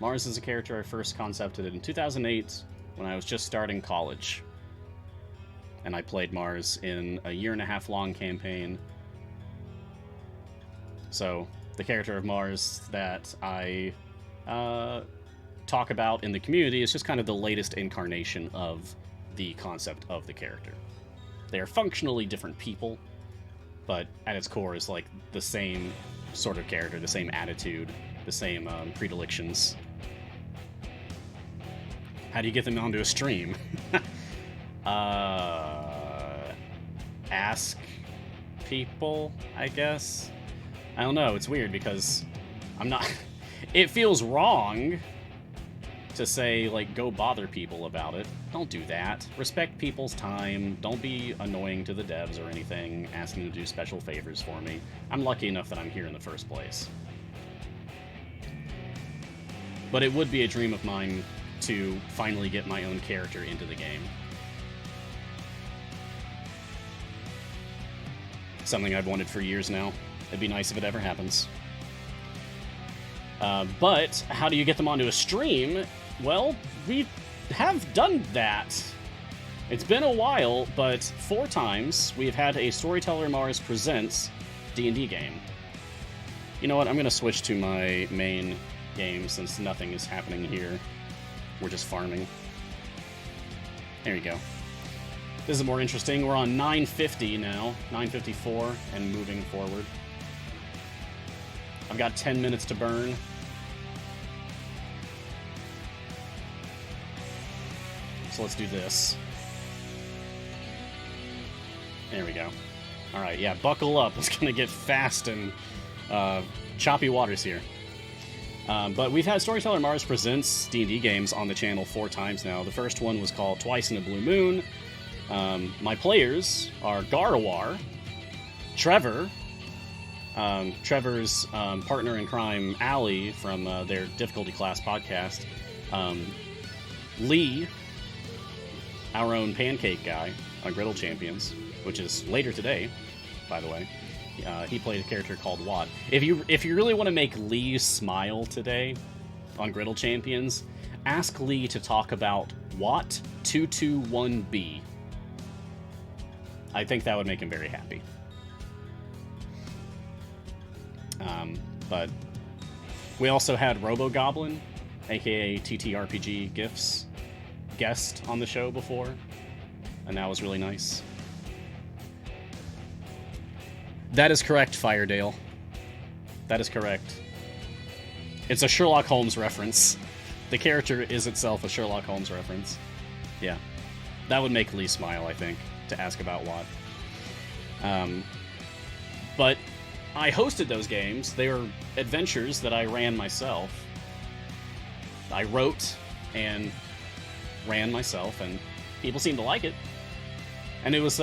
Mars is a character I first concepted in 2008 when I was just starting college. And I played Mars in a 1.5 year long campaign. So, the character of Mars that I talk about in the community is just kind of the latest incarnation of the concept of the character. They are functionally different people, but at its core is like the same sort of character, the same attitude, the same predilections. How do you get them onto a stream? Ask people, I guess? I don't know, it's weird because I'm not... It feels wrong to say, like, go bother people about it. Don't do that. Respect people's time. Don't be annoying to the devs or anything, asking them to do special favors for me. I'm lucky enough that I'm here in the first place. But it would be a dream of mine to finally get my own character into the game. Something I've wanted for years now. It'd be nice if it ever happens. But how do you get them onto a stream? Well, we have done that. It's been a while, but 4 times we've had a Storyteller Mars Presents D&D game. You know what? I'm going to switch to my main game since nothing is happening here. We're just farming. There you go. This is more interesting. We're on 950 now, 954, and moving forward. I've got 10 minutes to burn. So let's do this. There we go. Alright, yeah, buckle up. It's gonna get fast and choppy waters here. But we've had Storyteller Mars Presents D&D games on the channel 4 times now. The first one was called Twice in a Blue Moon. My players are Garwar, Trevor, Trevor's partner in crime, Allie, from their Difficulty Class podcast, Lee, our own pancake guy on Griddle Champions, which is later today, by the way. He played a character called Watt. If you really want to make Lee smile today on Griddle Champions, ask Lee to talk about Watt 221B. I think that would make him very happy. But we also had Robo Goblin, aka TTRPG Gifts, guest on the show before, and that was really nice. That is correct, Firedale. That is correct. It's a Sherlock Holmes reference. The character is itself a Sherlock Holmes reference. Yeah. That would make Lee smile, I think, to ask about Watt. But I hosted those games. They were adventures that I ran myself. I wrote and ran myself, and people seemed to like it. And it was,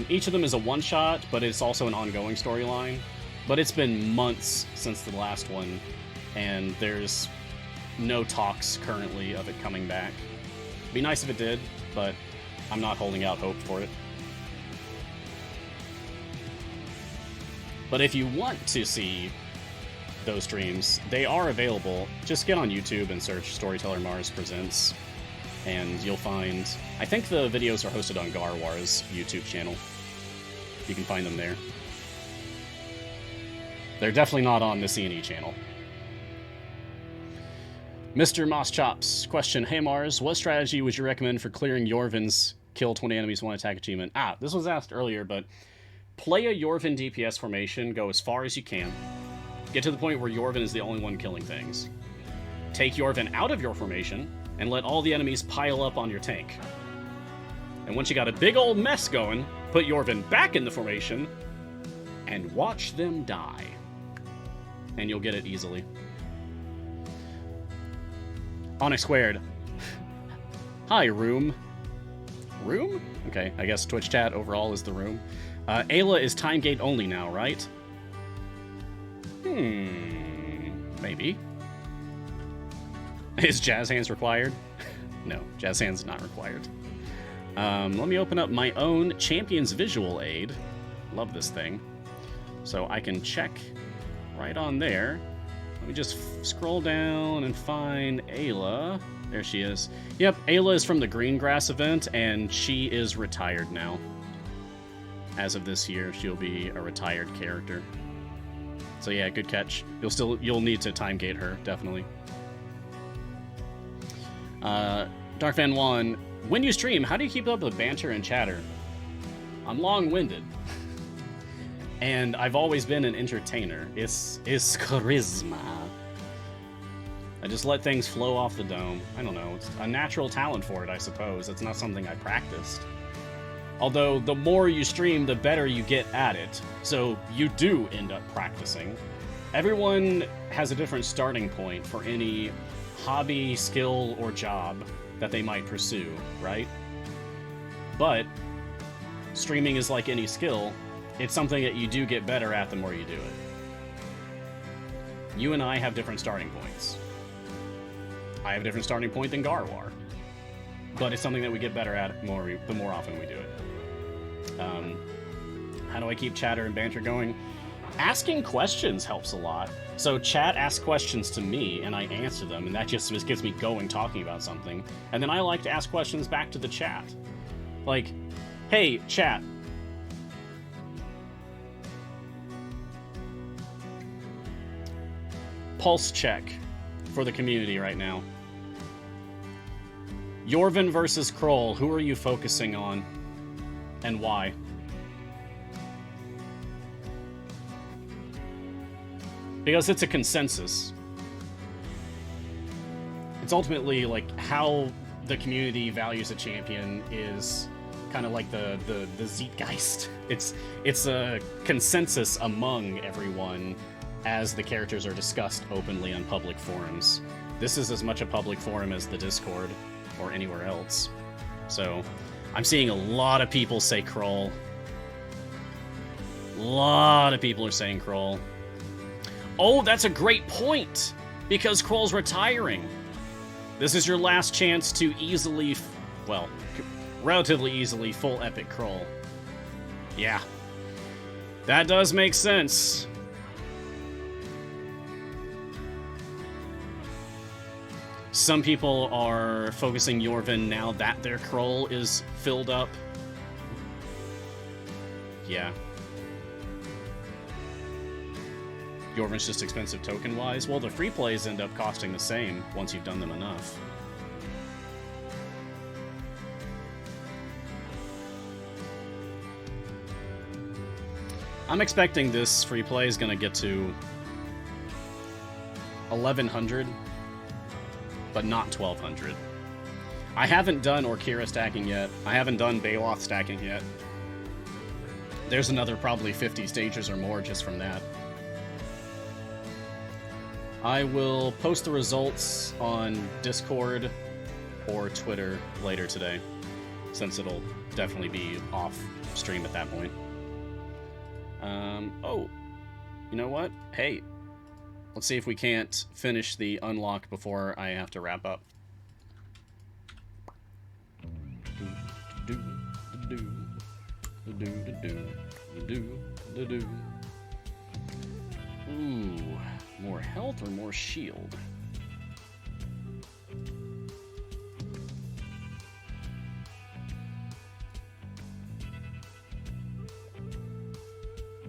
each of them is a one-shot, but it's also an ongoing storyline. But it's been months since the last one, and there's no talks currently of it coming back. It'd be nice if it did, but I'm not holding out hope for it. But if you want to see those streams, they are available. Just get on YouTube and search Storyteller Mars Presents, and you'll find... I think the videos are hosted on Garwar's YouTube channel. You can find them there. They're definitely not on the C&E channel. Mr. Moss Chops, question: Hey Mars, what strategy would you recommend for clearing Yorvin's kill 20 enemies, 1 attack achievement? This was asked earlier, but play a Yorvin DPS formation, go as far as you can. Get to the point where Yorvin is the only one killing things. Take Yorvin out of your formation, and let all the enemies pile up on your tank. And once you got a big old mess going, put Yorvin back in the formation, and watch them die. And you'll get it easily. Onyx Squared. Hi, room. Room? Okay, I guess Twitch chat overall is the room. Ayla is time gate only now, right? Maybe. Is Jazz Hands required? No, Jazz Hands is not required. Let me open up my own Champions Visual Aid. Love this thing. So I can check right on there. Let me just scroll down and find Ayla. There she is. Yep, Ayla is from the Greengrass event, and she is retired now. As of this year, she'll be a retired character. So yeah, good catch. You'll need to time gate her, definitely. Dark Van Juan, when you stream, how do you keep up with banter and chatter? I'm long-winded. And I've always been an entertainer. It's charisma. I just let things flow off the dome. I don't know. It's a natural talent for it, I suppose. It's not something I practiced. Although, the more you stream, the better you get at it. So, you do end up practicing. Everyone has a different starting point for any hobby, skill, or job that they might pursue, right? But streaming is like any skill. It's something that you do get better at the more you do it. You and I have different starting points. I have a different starting point than Garwar. But it's something that we get better at the more often we do it. How do I keep chatter and banter going? Asking questions helps a lot. So chat asks questions to me, and I answer them, and that just gets me going talking about something. And then I like to ask questions back to the chat. Like, hey, chat. Pulse check for the community right now. Yorvin versus Kroll, who are you focusing on? And why? Because it's a consensus. It's ultimately like how the community values a champion is kind of like the zeitgeist. It's a consensus among everyone as the characters are discussed openly on public forums. This is as much a public forum as the Discord or anywhere else. So I'm seeing a lot of people say Kroll. A lot of people are saying Kroll. Oh, that's a great point! Because Kroll's retiring. This is your last chance to easily, well, relatively easily, full epic Kroll. Yeah. That does make sense. Some people are focusing Yorvin now that their Kroll is filled up. Yeah. Yorvin's just expensive token-wise. Well, the free plays end up costing the same once you've done them enough. I'm expecting this free play is going to get to 1100, but not 1200. I haven't done Orkira stacking yet. I haven't done Baloth stacking yet. There's another probably 50 stages or more just from that. I will post the results on Discord or Twitter later today, since it'll definitely be off stream at that point. Oh, you know what? Hey, let's see if we can't finish the unlock before I have to wrap up. Ooh, more health or more shield?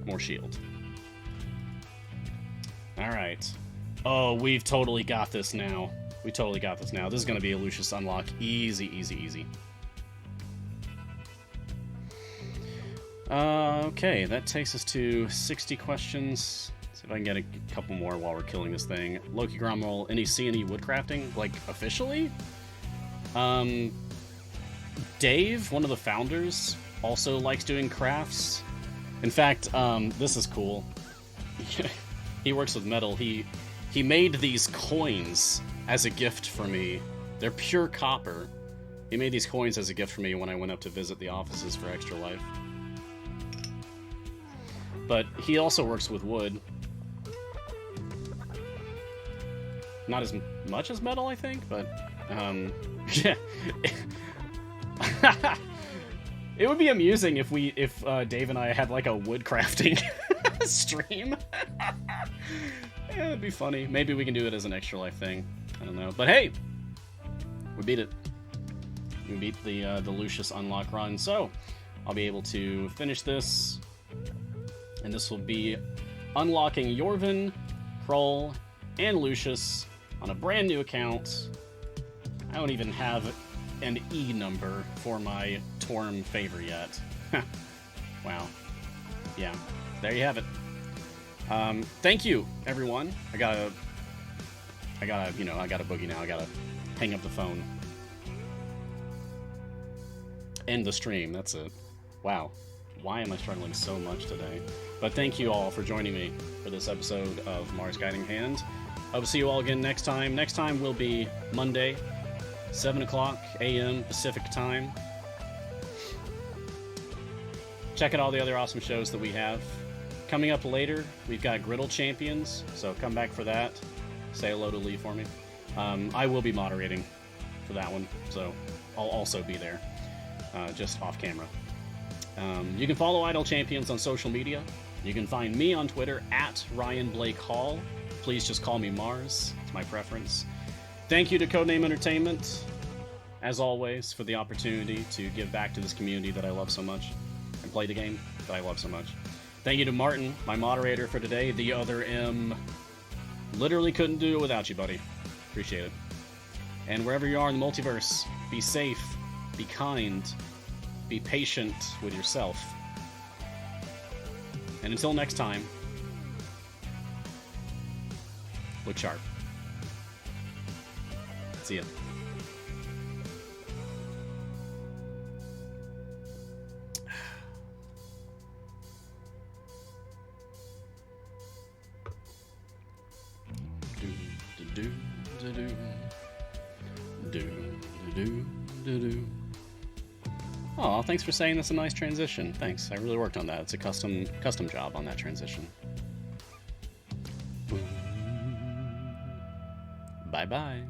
More shield. Alright. Oh, we've totally got this now. We totally got this now. This is going to be a Lucius unlock. Easy, easy, easy. Okay, that takes us to 60 questions. See if I can get a couple more while we're killing this thing. Loki Gromroll, any C&E woodcrafting? Like, officially? Dave, one of the founders, also likes doing crafts. In fact, this is cool. He works with metal. He made these coins as a gift for me. They're pure copper. He made these coins as a gift for me when I went up to visit the offices for Extra Life. But he also works with wood. Not as much as metal, I think, but, yeah. It would be amusing if Dave and I had, like, a wood crafting stream. Yeah, it'd be funny. Maybe we can do it as an Extra Life thing. I don't know. But hey! We beat it. We beat the Lucius unlock run, so I'll be able to finish this. And this will be unlocking Yorvin, Kroll, and Lucius on a brand new account. I don't even have an E number for my Torm favor yet. Wow. Yeah, there you have it. Thank you, everyone. I gotta boogie now. I gotta hang up the phone. End the stream, that's it. Wow. Why am I struggling so much today? But thank you all for joining me for this episode of Mars Guiding Hand. I will see you all again next time. Next time will be Monday, 7 o'clock a.m. Pacific time. Check out all the other awesome shows that we have. Coming up later, we've got Griddle Champions, so come back for that. Say hello to Lee for me. I will be moderating for that one, so I'll also be there, just off camera. You can follow Idle Champions on social media. You can find me on Twitter at Ryan Blake Hall. Please just call me Mars. It's my preference. Thank you to Codename Entertainment, as always, for the opportunity to give back to this community that I love so much and play the game that I love so much. Thank you to Martin, my moderator for today, the other M. Literally couldn't do it without you, buddy. Appreciate it. And wherever you are in the multiverse, be safe, be kind, be patient with yourself. And until next time, look sharp. See ya. Do. Oh, thanks for saying that's a nice transition. Thanks, I really worked on that. It's a custom job on that transition. Bye-bye.